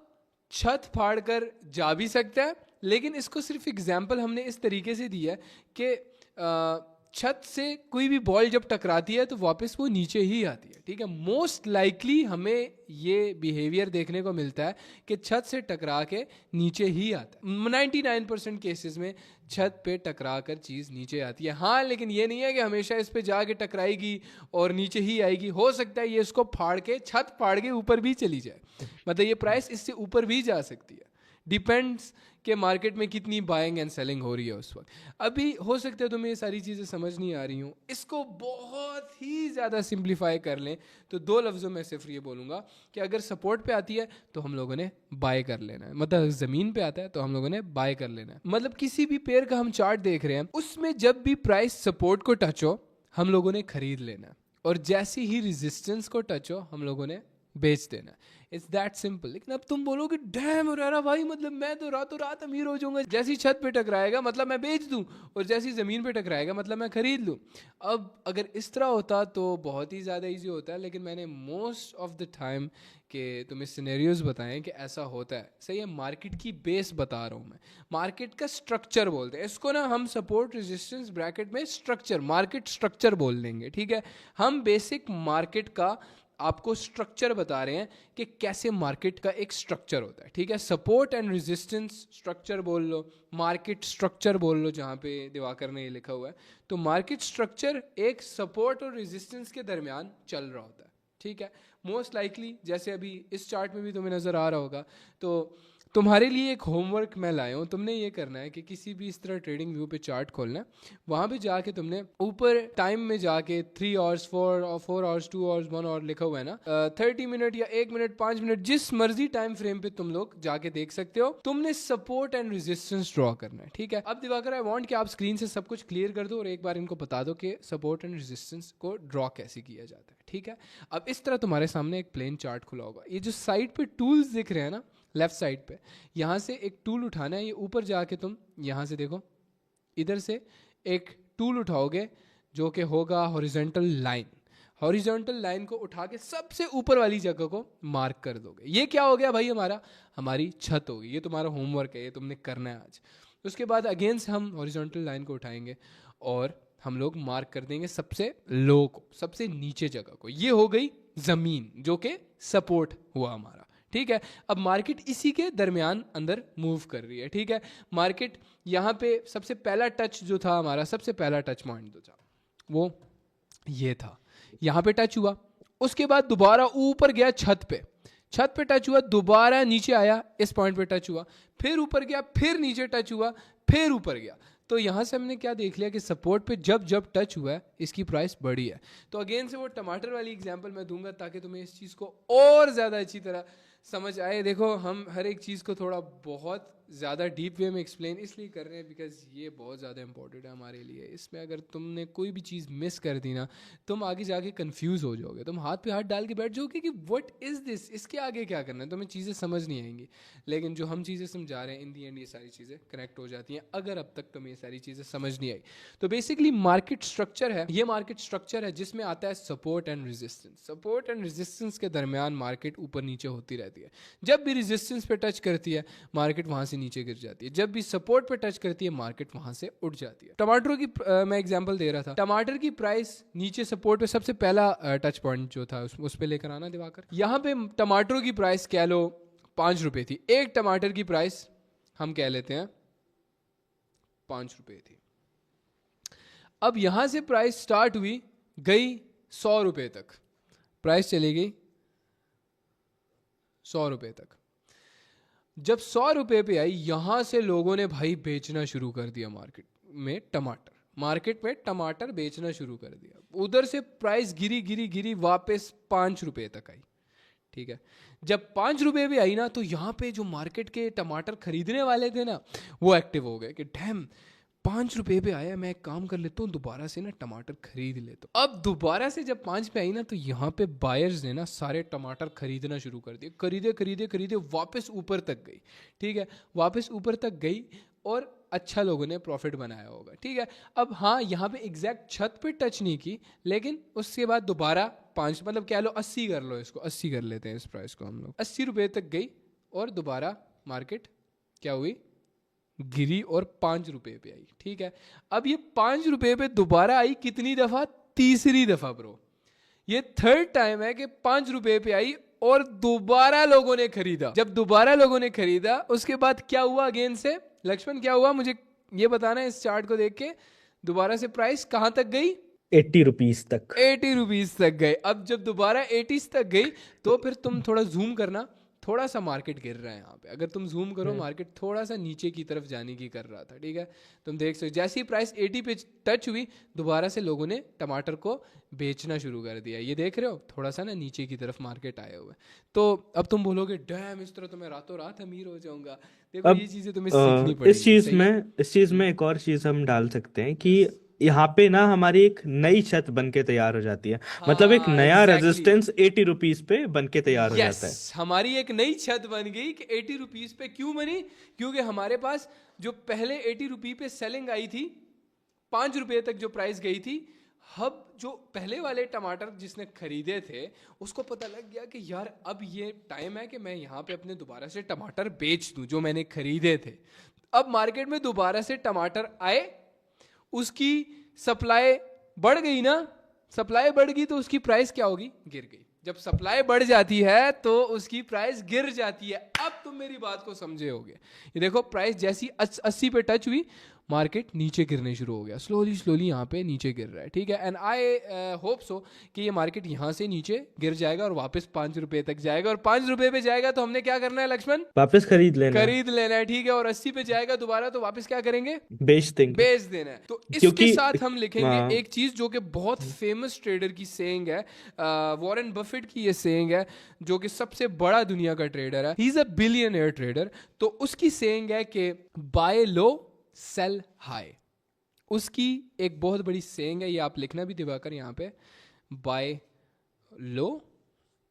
छत फाड़ कर जा भी सकता है, लेकिन इसको सिर्फ एग्जाम्पल हमने इस तरीके से दिया है कि छत से कोई भी बॉल जब टकराती है तो वापस वो नीचे ही आती है, ठीक है। मोस्ट लाइकली हमें ये बिहेवियर देखने को मिलता है कि छत से टकरा के नीचे ही आता है। 99% केसेस में छत पे टकरा कर चीज़ नीचे आती है। हाँ, लेकिन ये नहीं है कि हमेशा इस पे जाके टकराएगी और नीचे ही आएगी। हो सकता है ये इसको फाड़ के, छत फाड़ के ऊपर भी चली जाए, मतलब ये प्राइस इससे ऊपर भी जा सकती है। डिपेंड्स कि मार्केट में कितनी बाइंग एंड सेलिंग हो रही है उस वक्त। अभी हो सकता है तुम्हें ये सारी चीज़ें समझ नहीं आ रही हूँ, इसको बहुत ही ज़्यादा सिंप्लीफाई कर लें तो 2 लफ्ज़ों में सिर्फ ये बोलूँगा कि अगर सपोर्ट पे आती है तो हम लोगों ने बाय कर लेना है, मतलब ज़मीन पे आता है तो हम लोगों ने बाय कर लेना है। मतलब किसी भी पेयर का हम चार्ट देख रहे हैं, उसमें जब भी प्राइस सपोर्ट को टच हो हम लोगों ने खरीद लेना है और जैसे ही रेजिस्टेंस को टच हो हम लोगों ने बेच देना। It's that simple. लेकिन अब तुम बोलोगे डैम रेरा भाई, मतलब मैं तो रातों रात अमीर हो जाऊंगा, जैसी छत पे टकराएगा मतलब मैं बेच दूं और जैसी ज़मीन पे टकराएगा मतलब मैं खरीद लूं। अब अगर इस तरह होता तो बहुत ही ज़्यादा इजी होता है, लेकिन मैंने मोस्ट ऑफ द टाइम कि तुम्हें सिनेरियोज बताएं कि ऐसा होता है। सही है, मार्केट की बेस बता रहा हूँ मैं, मार्केट का स्ट्रक्चर बोलते हैं इसको ना हम, सपोर्ट रेजिस्टेंस ब्रैकेट में स्ट्रक्चर, मार्केट स्ट्रक्चर बोल देंगे, ठीक है। हम बेसिक मार्केट का आपको स्ट्रक्चर बता रहे हैं कि कैसे मार्केट का एक स्ट्रक्चर होता है, ठीक है। सपोर्ट एंड रेजिस्टेंस स्ट्रक्चर बोल लो, मार्केट स्ट्रक्चर बोल लो, जहाँ पे दिवाकर ने ये लिखा हुआ है। तो मार्केट स्ट्रक्चर एक सपोर्ट और रेजिस्टेंस के दरमियान चल रहा होता है, ठीक है। मोस्ट लाइकली जैसे अभी इस चार्ट में भी तुम्हें नज़र आ रहा होगा, तो तुम्हारे लिए एक होमवर्क मैं लाया हूँ। तुमने ये करना है कि किसी भी इस तरह ट्रेडिंग व्यू पे चार्ट खोलना है, वहाँ पे जाके तुमने ऊपर टाइम में जाके 3 आवर्स 4 आवर्स 2 आवर्स 1 आवर लिखा हुआ है ना, 30 मिनट या 1 मिनट 5 मिनट जिस मर्जी टाइम फ्रेम पे तुम लोग जाके देख सकते हो। तुमने सपोर्ट एंड रेजिस्टेंस ड्रॉ करना है, ठीक है। अब दिवाकर आई वांट कि आप स्क्रीन से सब कुछ क्लियर कर दो और एक बार इनको बता दो कि सपोर्ट एंड रेजिस्टेंस को ड्रॉ कैसे किया जाता है, ठीक है। अब इस तरह तुम्हारे सामने एक प्लेन चार्ट खुला होगा। ये जो साइड पे टूल्स दिख रहे हैं ना लेफ्ट साइड पे, यहाँ से एक टूल उठाना है। ये ऊपर जाके तुम यहाँ से देखो, इधर से एक टूल उठाओगे जो कि होगा हॉरिजॉन्टल लाइन। हॉरिजॉन्टल लाइन को उठा के सबसे ऊपर वाली जगह को मार्क कर दोगे। ये क्या हो गया भाई, हमारी छत होगी। ये तुम्हारा होमवर्क है, ये तुमने करना है आज। उसके बाद अगेन से हम हॉरिजॉन्टल लाइन को उठाएंगे और हम लोग मार्क कर देंगे सबसे लो को, सबसे नीचे जगह को। ये हो गई जमीन जो कि सपोर्ट हुआ हमारा, ठीक है। अब मार्केट इसी के दरमियान अंदर मूव कर रही है, ठीक है। मार्केट यहाँ पे सबसे पहला टच जो था हमारा, सबसे पहला टच पॉइंट जो था वो ये था, यहाँ पे टच हुआ। उसके बाद दोबारा ऊपर गया छत पे टच हुआ, दोबारा नीचे आया, इस पॉइंट पे टच हुआ, फिर ऊपर गया, फिर नीचे टच हुआ, फिर ऊपर गया। तो यहाँ से हमने क्या देख लिया कि सपोर्ट पे जब जब टच हुआ है इसकी प्राइस बढ़ी है। तो अगेन से वो टमाटर वाली एग्जांपल मैं दूंगा ताकि तुम्हें इस चीज़ को और ज़्यादा अच्छी तरह समझ आए। देखो, हम हर एक चीज़ को थोड़ा बहुत ज़्यादा डीप वे में एक्सप्लेन इसलिए कर रहे हैं बिकॉज ये बहुत ज़्यादा इंपॉर्टेंट है हमारे लिए। इसमें अगर तुमने कोई भी चीज़ मिस कर दी ना, तुम आगे जाके कंफ्यूज हो जाओगे, तुम हाथ पे हाथ डाल के बैठ जाओगे कि व्हाट इज़ दिस, इसके आगे क्या करना है, तुम्हें चीज़ें समझ नहीं आएंगी। लेकिन जो हम चीज़ें समझा रहे हैं इन दी एंड ये सारी चीज़ें कनेक्ट हो जाती हैं अगर अब तक तुम्हें ये सारी चीज़ें समझ नहीं आई। तो बेसिकली मार्केट स्ट्रक्चर है, ये मार्केट स्ट्रक्चर है जिसमें आता है support and resistance. Support and resistance के दरमियान मार्केट ऊपर नीचे होती रहती है। जब भी रेजिस्टेंस पे टच करती है मार्केट वहां से नीचे गिर जाती है, जब भी सपोर्ट पे टच करती है मार्केट वहां से उठ जाती है। टमाटरों की मैं एग्जांपल दे रहा था, टमाटर की प्राइस नीचे सपोर्ट पे सबसे पहला टच पॉइंट जो था उस पे लेकर आना दिवाकर। यहां पे टमाटरों की प्राइस कह लो 5 रुपए थी, एक टमाटर की प्राइस हम कह लेते हैं 5 रुपए थी। अब यहां से प्राइस स्टार्ट हुई, गई 100 रुपए तक, प्राइस चली गई 100 रुपए तक। जब 100 रुपए पे आई, यहां से लोगों ने भाई बेचना शुरू कर दिया मार्केट में टमाटर बेचना शुरू कर दिया। उधर से प्राइस गिरी गिरी गिरी, वापस 5 रुपए तक आई। ठीक है, जब 5 रुपए भी आई ना, तो यहाँ पे जो मार्केट के टमाटर खरीदने वाले थे ना, वो एक्टिव हो गए कि डैम 5 रुपए पे आया, मैं एक काम कर लेता हूँ, दोबारा से ना टमाटर खरीद लेता हूँ। अब दोबारा से जब 5 पे आई ना, तो यहाँ पे बायर्स ने ना सारे टमाटर खरीदना शुरू कर दिए, खरीदे खरीदे खरीदे, वापस ऊपर तक गई। ठीक है, वापस ऊपर तक गई और अच्छा लोगों ने प्रॉफिट बनाया होगा। ठीक है, अब हाँ, यहाँ पे एग्जैक्ट छत पे टच नहीं की, लेकिन उसके बाद दोबारा 5, मतलब क्या लो 80 कर लो, इसको 80 कर लेते हैं इस प्राइस को हम लोग। 80 रुपए तक गई और दोबारा मार्केट क्या हुई, गिरी और 5 रुपए पे आई। ठीक है, अब ये 5 रुपए पे दोबारा आई कितनी दफा, तीसरी दफा ब्रो, ये थर्ड टाइम है कि 5 रुपए पे आई और दोबारा लोगों ने खरीदा। जब दोबारा लोगों ने खरीदा, उसके बाद क्या हुआ अगेन से, लक्ष्मण क्या हुआ मुझे ये बताना है इस चार्ट को देख के। दोबारा से प्राइस कहां तक गई, 80 रुपीज तक, 80 रुपीज तक गए। अब जब दोबारा 80 तक गई, तो फिर तुम थोड़ा जूम करना, थोड़ा सा मार्केट गिर रहा है यहाँ पे। अगर तुम जूम करो, मार्केट थोड़ा सा नीचे की तरफ जाने की कर रहा था। ठीक है, तुम देख सकते, जैसे ही प्राइस 80 पे टच हुई, दोबारा से लोगों ने टमाटर को बेचना शुरू कर दिया। ये देख रहे हो, थोड़ा सा ना नीचे की तरफ मार्केट आए हुए। तो अब तुम बोलोगे डैम, इस तरह तो मैं रातों रात अमीर हो जाऊंगा। देखो, अब ये चीजें तुम्हें सीखनी पड़ेगी। इस चीज में एक और चीज हम डाल सकते हैं कि यहाँ पे ना हमारी एक नई छत बन के तैयार हो जाती है। मतलब एक हाँ, नया exactly. रेजिस्टेंस 80 रुपीज पे बन के तैयार हो जाता है। हमारी एक नई छत बन गई कि 80 रुपीज पे क्यों बनी, क्योंकि हमारे पास जो पहले 80 रुपी पे सेलिंग आई थी, 5 रुपए तक जो प्राइस गई थी, अब जो पहले वाले टमाटर जिसने खरीदे थे, उसको पता लग गया कि यार अब ये टाइम है कि मैं यहाँ पे अपने दोबारा से टमाटर बेच दूं जो मैंने खरीदे थे। अब मार्केट में दोबारा से टमाटर आए, उसकी सप्लाई बढ़ गई ना, सप्लाई बढ़ गई तो उसकी प्राइस क्या होगी, गिर गई। जब सप्लाई बढ़ जाती है तो उसकी प्राइस गिर जाती है। अब तुम मेरी बात को समझे होगे। ये देखो, प्राइस जैसी 80 पे टच हुई, मार्केट नीचे गिरने शुरू हो गया, स्लोली स्लोली यहाँ पे नीचे गिर रहा है। ठीक है, एंड आई होप सो कि ये मार्केट यहाँ से नीचे गिर जाएगा और वापस 5 रुपए तक जाएगा। और 5 रुपए पे जाएगा तो हमने क्या करना है लक्ष्मण, वापस खरीद लेना है। ठीक है, और 80 पे जाएगा दोबारा तो वापस क्या करेंगे, बेच देंगे, बेच देना है। तो इसके साथ हम लिखेंगे एक चीज जो कि बहुत फेमस ट्रेडर की सेइंग है, वॉरेन बफेट की ये सेइंग है, जो कि सबसे बड़ा दुनिया का ट्रेडर है, he is a billionaire trader. तो उसकी सेइंग है कि बाय लो सेल हाई। उसकी एक बहुत बड़ी सेइंग है, ये आप लिखना भी दिवाकर यहाँ पे, buy low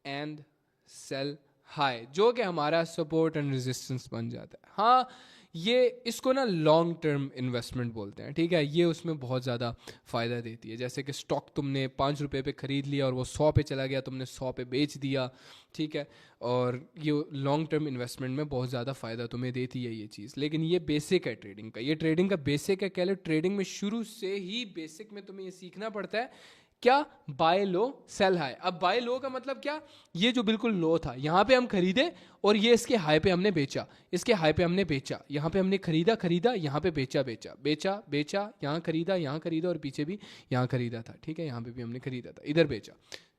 and sell high, जो कि हमारा सपोर्ट एंड रेजिस्टेंस बन जाता है। हाँ, ये इसको ना लॉन्ग टर्म इन्वेस्टमेंट बोलते हैं। ठीक है, ये उसमें बहुत ज़्यादा फ़ायदा देती है। जैसे कि स्टॉक तुमने 5 रुपए पे ख़रीद लिया और वो 100 पे चला गया, तुमने 100 पे बेच दिया। ठीक है, और ये लॉन्ग टर्म इन्वेस्टमेंट में बहुत ज़्यादा फ़ायदा तुम्हें देती है ये चीज़। लेकिन ये बेसिक है ट्रेडिंग का, ये ट्रेडिंग का बेसिक है। कह लो ट्रेडिंग में शुरू से ही बेसिक में तुम्हें ये सीखना पड़ता है क्या, बाय लो सेल हाई। अब बाय लो का मतलब क्या, ये जो बिल्कुल लो था यहाँ पे हम खरीदे और ये इसके हाई पे हमने बेचा, इसके हाई पे हमने बेचा, यहाँ पे हमने खरीदा, यहाँ पे बेचा, यहाँ खरीदा और पीछे भी यहाँ खरीदा था। ठीक है, यहाँ पे भी हमने खरीदा था, इधर बेचा।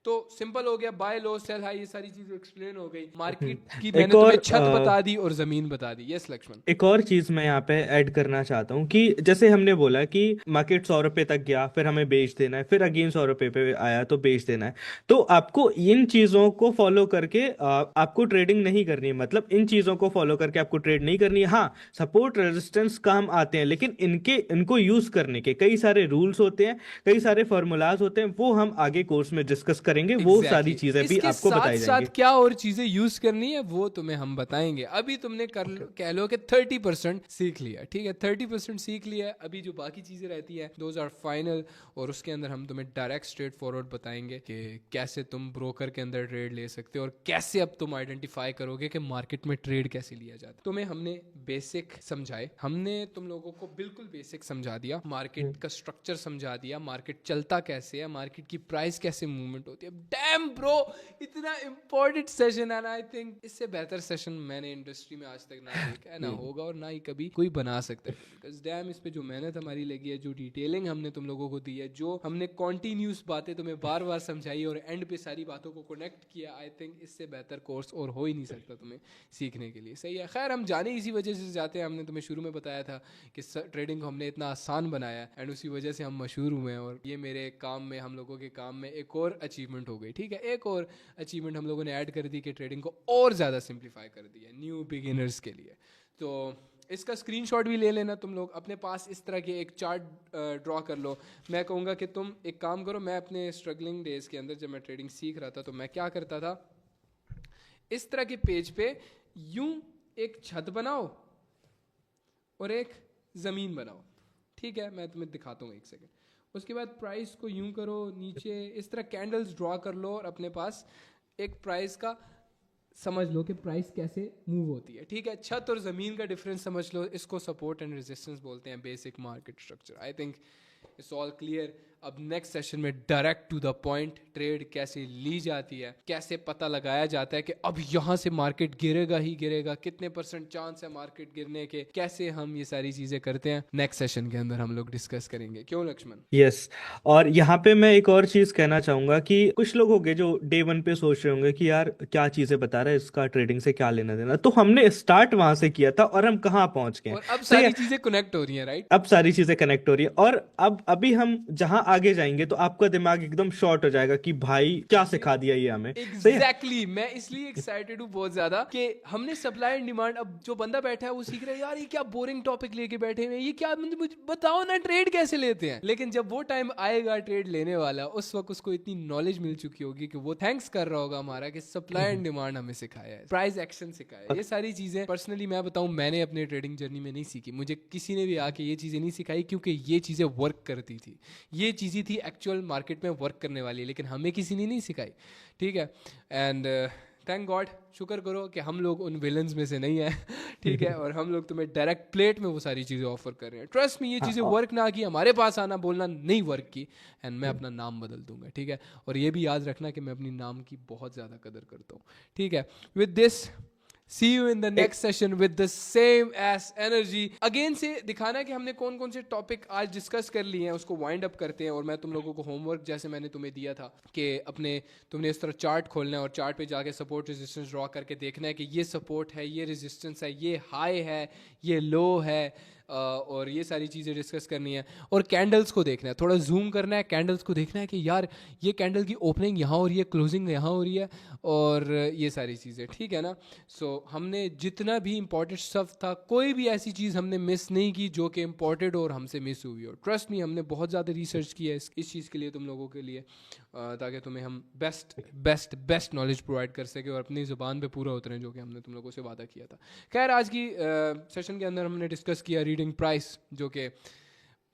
तो सिंपल हो गया, बाय लो सेल हाई, ये सारी चीजें एक्सप्लेन हो गई। मार्केट की मैंने तुम्हें छत बता दी और जमीन बता दी। यस लक्ष्मण, एक और चीज मैं यहाँ पे ऐड करना चाहता हूँ कि जैसे हमने बोला कि मार्केट 100 रुपए तक गया, फिर हमें बेच देना है, फिर अगेन 100 रुपए पे आया तो बेच देना है। तो आपको इन चीजों को फॉलो करके आपको ट्रेडिंग नहीं करनी है। मतलब इन चीजों को फॉलो करके आपको ट्रेड नहीं करनी है। हाँ, सपोर्ट रेजिस्टेंस काम आते हैं, लेकिन इनको यूज करने के कई सारे रूल्स होते हैं, कई सारे फॉर्मूलाज होते हैं, वो हम आगे कोर्स में डिस्कस करेंगे। वो सारी चीजें भी आपको बताई जाएंगी। साथ क्या और चीजें यूज करनी है वो तुम्हें हम बताएंगे। अभी तुमने कह लो कि 30% सीख लिया। ठीक है, 30% सीख लिया। अभी जो बाकी चीजें रहती है दोज आर फाइनल, और उसके अंदर हम तुम्हें डायरेक्ट स्ट्रेट फॉरवर्ड बताएंगे कि कैसे तुम ब्रोकर के अंदर ट्रेड ले सकते हो और कैसे अब तुम आइडेंटिफाई करोगे कि मार्केट में ट्रेड कैसे लिया जाता है। तुम्हें हमने बेसिक समझाए, हमने तुम लोगों को बिल्कुल बेसिक समझा दिया, मार्केट का स्ट्रक्चर समझा दिया, मार्केट चलता कैसे है, मार्केट की प्राइस कैसे मूवमेंट होती है, होती है। डैम ब्रो, इतना इंपॉर्टेंट सेशन है ना, आई थिंक इससे बेहतर सेशन मैंने इंडस्ट्री में आज तक ना देखा है, ना होगा और ना ही कभी कोई बना सकता है। बिकॉज डैम इस पे जो मेहनत हमारी लगी है, जो डिटेलिंग हमने तुम लोगों को दी है, जो हमने कॉन्टिन्यूस बातें तुम्हें बार बार समझाई और एंड पे सारी बातों को कनेक्ट किया, आई थिंक इससे बेहतर कोर्स और हो ही नहीं सकता तुम्हें सीखने के लिए। सही है, खैर हम जाने इसी वजह से जाते हैं। हमने तुम्हें शुरू में बताया था कि ट्रेडिंग को हमने इतना आसान बनाया एंड उसी वजह से हम मशहूर हुए हैं, और ये मेरे काम में, हम लोगों के काम में एक और अचीवमेंट हो गई। ठीक है, एक और अचीवमेंट हम लोगों ने ऐड कर दी कि ट्रेडिंग को और ज़्यादा सिंप्लीफाई कर दिया न्यू बिगिनर्स के लिए। तो इसका स्क्रीनशॉट भी ले लेना तुम लोग, अपने पास इस तरह के एक चार्ट ड्रॉ कर लो। मैं कहूँगा कि तुम एक काम करो, मैं अपने स्ट्रगलिंग डेज के अंदर जब मैं ट्रेडिंग सीख रहा था तो मैं क्या करता था, इस तरह के पेज पे यूं एक छत बनाओ और एक ज़मीन बनाओ। ठीक है, मैं तुम्हें दिखाता हूँ एक सेकेंड। उसके बाद प्राइस को यूं करो, नीचे इस तरह कैंडल्स ड्रॉ कर लो और अपने पास एक प्राइस का समझ लो कि प्राइस कैसे मूव होती है। ठीक है, छत और ज़मीन का डिफरेंस समझ लो, इसको सपोर्ट एंड रेजिस्टेंस बोलते हैं, basic market structure. I think it's all clear. अब नेक्स्ट सेशन में direct to the point, trade कैसे ली जाती है, कैसे पता लगाया जाता है कि अब यहाँ से मार्केट गिरेगा ही गिरेगा, कितने % चांस है मार्केट गिरने के, कैसे हम ये सारी चीजें करते हैं, नेक्स्ट सेशन के अंदर हम लोग डिस्कस करेंगे। क्यों लक्ष्मण? यस। और यहाँ पे मैं एक और चीज कहना चाहूंगा कि कुछ लोग होंगे जो डे 1 पे सोच रहे होंगे कि यार क्या चीजें बता रहा है, इसका ट्रेडिंग से क्या लेना देना। तो हमने स्टार्ट वहां से किया था और हम कहाँ पहुंच गए, और अब सही सारी है? चीजें कनेक्ट हो रही हैं, राइट? अब सारी चीजें कनेक्ट हो रही है और अब अभी हम जहां आगे जाएंगे तो आपका दिमाग एकदम शॉर्ट हो जाएगा कि भाई क्या सिखा दिया ये हमें। सही है? एग्जैक्टली, मैं इसलिए एक्साइटेड हूँ बहुत ज्यादा कि हमने सप्लाई एंड डिमांड, अब जो बंदा बैठा है वो सीख रहा है, यार ये क्या बोरिंग टॉपिक लेके बैठे हुए हैं, ये क्या, मुझे बताओ ना ट्रेड कैसे लेते हैं। लेकिन जब वो टाइम आएगा ट्रेड लेने वाला, उस वक्त उसको इतनी नॉलेज मिल चुकी होगी कि वो थैंक्स कर रहा होगा हमारा कि सप्लाई एंड डिमांड हमें सिखाया है, प्राइस एक्शन सिखाया है। ये सारी चीजें पर्सनली मैं बताऊं, मैंने अपने ट्रेडिंग जर्नी में नहीं सीखी, मुझे किसी ने भी आके ये चीजें नहीं सिखाई, क्योंकि ये चीजें वर्क करती थी, ये चीजें थी एक्चुअल मार्केट में वर्क करने वाली, लेकिन हमें किसी ने नहीं सिखाई। ठीक है, एंड थैंक गॉड, शुक्र करो कि हम लोग उन विलन्स में से नहीं है। ठीक है, और हम लोग तुम्हें डायरेक्ट प्लेट में वो सारी चीज़ें ऑफर कर रहे हैं। ट्रस्ट में ये चीज़ें वर्क ना की, हमारे पास आना बोलना नहीं वर्क की, एंड मैं अपना नाम बदल दूंगा। ठीक है, और ये भी याद रखना कि मैं अपनी नाम की बहुत ज़्यादा कदर करता हूँ। ठीक है, with this See you in the next session with the same as energy. Again से दिखाना कि हमने कौन कौन से टॉपिक आज डिस्कस कर लिए हैं, उसको वाइंड अप करते हैं। और मैं तुम लोगों को होमवर्क जैसे मैंने तुम्हें दिया था कि अपने तुमने इस तरह चार्ट खोलना है और चार्ट पे जाके सपोर्ट रेजिस्टेंस ड्रॉ करके देखना है कि ये सपोर्ट है, ये रेजिस्टेंस है, ये हाई है, ये लो है, और ये सारी चीज़ें डिस्कस करनी है। और कैंडल्स को देखना है, थोड़ा जूम करना है, कैंडल्स को देखना है कि यार ये कैंडल की ओपनिंग यहाँ हो रही है, क्लोजिंग यहाँ हो रही है, और ये सारी चीज़ें। ठीक है ना? सो हमने जितना भी इंपॉर्टेंट स्टफ था, कोई भी ऐसी चीज़ हमने मिस नहीं की जो कि इम्पॉर्टेंट और हमसे मिस हुई हो। ट्रस्ट मी, हमने बहुत ज़्यादा रिसर्च किया है इस चीज़ के लिए, तुम लोगों के लिए, ताकि तुम्हें हम बेस्ट नॉलेज प्रोवाइड कर सके और अपनी ज़ुबान पे पूरा उतरें, जो कि हमने तुम लोगों से वादा किया था। खैर, आज की सेशन के अंदर हमने डिस्कस किया रीडिंग प्राइस, जो कि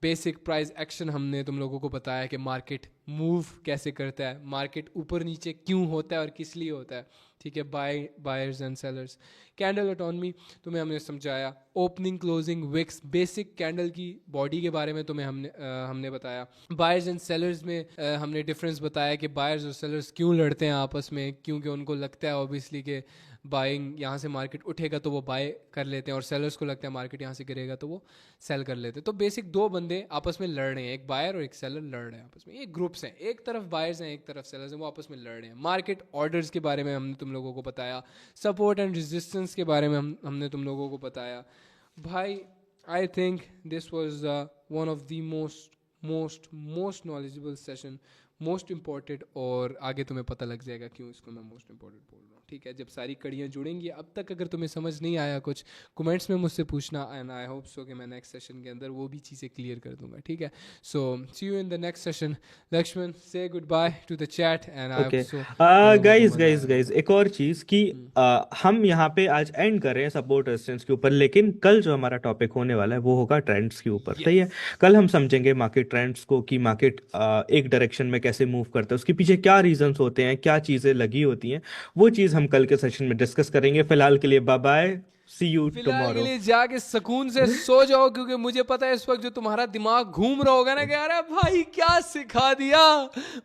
बेसिक प्राइस एक्शन हमने तुम लोगों को बताया कि मार्केट मूव कैसे करता है, मार्केट ऊपर नीचे क्यों होता है और किस लिए होता है। ठीक है, buyers and sellers, candle autonomy तुम्हें हमने समझाया, opening closing wicks, basic candle की बॉडी के बारे में तुम्हें हमने बताया, बायर्स एंड सेलर्स में हमने डिफरेंस बताया कि बायर्स और सेलर्स क्यों लड़ते हैं आपस में, क्योंकि उनको लगता है ऑब्वियसली कि बाइंग यहाँ से मार्केट उठेगा तो वो बाय कर लेते हैं, और सेलर्स को लगता है मार्केट यहाँ से गिरेगा तो वो सेल कर लेते हैं। तो बेसिक दो बंदे आपस में लड़ रहे हैं, एक बायर और एक सेलर लड़ रहे हैं आपस में, ये ग्रुप्स हैं, एक तरफ बायर्स हैं एक तरफ सेलर्स हैं, वो आपस में लड़ रहे हैं। मार्केट ऑर्डर्स के बारे में हमने तुम लोगों को बताया, सपोर्ट एंड रेजिस्टेंस के बारे में हमने तुम लोगों को बताया। भाई, I think this was one of the most knowledgeable session, most important, और आगे तुम्हें पता लग जाएगा क्यों इसको मैं मोस्ट इम्पॉर्टेंट बोल रहा हूँ। ठीक है, जब सारी कड़ियाँ जुड़ेंगी। अब तक अगर तुम्हें समझ नहीं आया कुछ, कमेंट्स में मुझसे पूछना, एंड आई होप सो कि मैं नेक्स्ट सेशन के अंदर वो भी चीज़ें क्लियर कर दूंगा। ठीक है, so see you in the next session. Lakshman, से good bye to the chat, and I okay hope so. Guys एक और चीज कि हम यहाँ पे आज एंड कर रहे हैं सपोर्ट रेजिस्टेंस के ऊपर, लेकिन कल जो हमारा टॉपिक होने वाला है वो होगा ट्रेंड्स के ऊपर। सही है, कल हम समझेंगे मार्केट ट्रेंड्स को, कि मार्केट एक डायरेक्शन में कैसे मूव करता है, उसके पीछे क्या रीजंस होते हैं, क्या चीजें लगी होती हैं, वो चीज हम कल के सेशन में डिस्कस करेंगे। फिलहाल के लिए बाय बाय, सी यू फिलहाल के टुमारो। लिए जाके सुकून से सो जाओ, क्योंकि मुझे पता है इस वक्त जो तुम्हारा दिमाग घूम रहा होगा ना कि अरे भाई क्या सिखा दिया,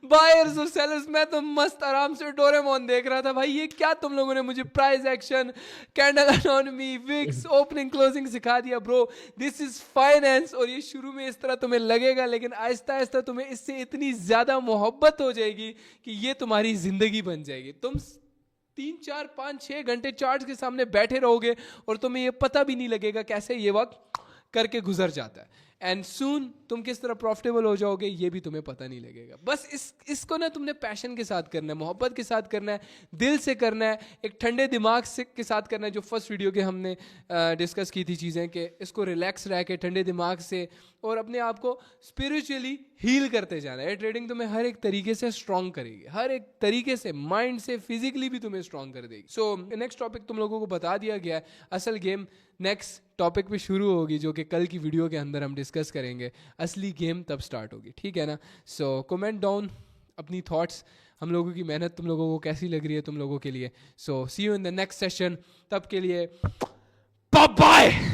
बायर्स और सेलर्स। मैं तो मस्त आराम से डोरेमोन देख रहा था भाई, ये क्या तुम लोगों ने मुझे price action, candle economy, wicks, opening closing सिखा दिया ब्रो। This is finance. और ये शुरू में इस तरह तुम्हें लगेगा, लेकिन आहिस्ता आहिस्ता तुम्हें इससे इतनी ज्यादा मोहब्बत हो जाएगी कि ये तुम्हारी जिंदगी बन जाएगी। तुम 3 4 5 6 घंटे चार्ट्स के सामने बैठे रहोगे और तुम्हें ये पता भी नहीं लगेगा कैसे ये वक्त करके गुजर जाता है। एंड सून तुम किस तरह प्रॉफिटेबल हो जाओगे ये भी तुम्हें पता नहीं लगेगा। बस इसको ना तुमने पैशन के साथ करना है, मोहब्बत के साथ करना है, दिल से करना है, एक ठंडे दिमाग से के साथ करना है। जो फर्स्ट वीडियो के हमने डिस्कस की थी चीज़ें, कि इसको रिलैक्स रह के ठंडे दिमाग से और अपने आप को स्पिरिचुअली हील करते जाना है। ट्रेडिंग तुम्हें हर एक तरीके से स्ट्रॉन्ग करेगी, हर एक तरीके से, माइंड से, फिजिकली भी तुम्हें स्ट्रॉन्ग कर देगी। सो नेक्स्ट टॉपिक तुम लोगों को बता दिया गया है। असल गेम नेक्स्ट टॉपिक पे शुरू होगी, जो कि कल की वीडियो के अंदर हम डिस्कस करेंगे। असली गेम तब स्टार्ट होगी, ठीक है ना। सो कमेंट डाउन अपनी थॉट्स, हम लोगों की मेहनत तुम लोगों को कैसी लग रही है तुम लोगों के लिए। So see you in the next session, तब के लिए बाय बाय।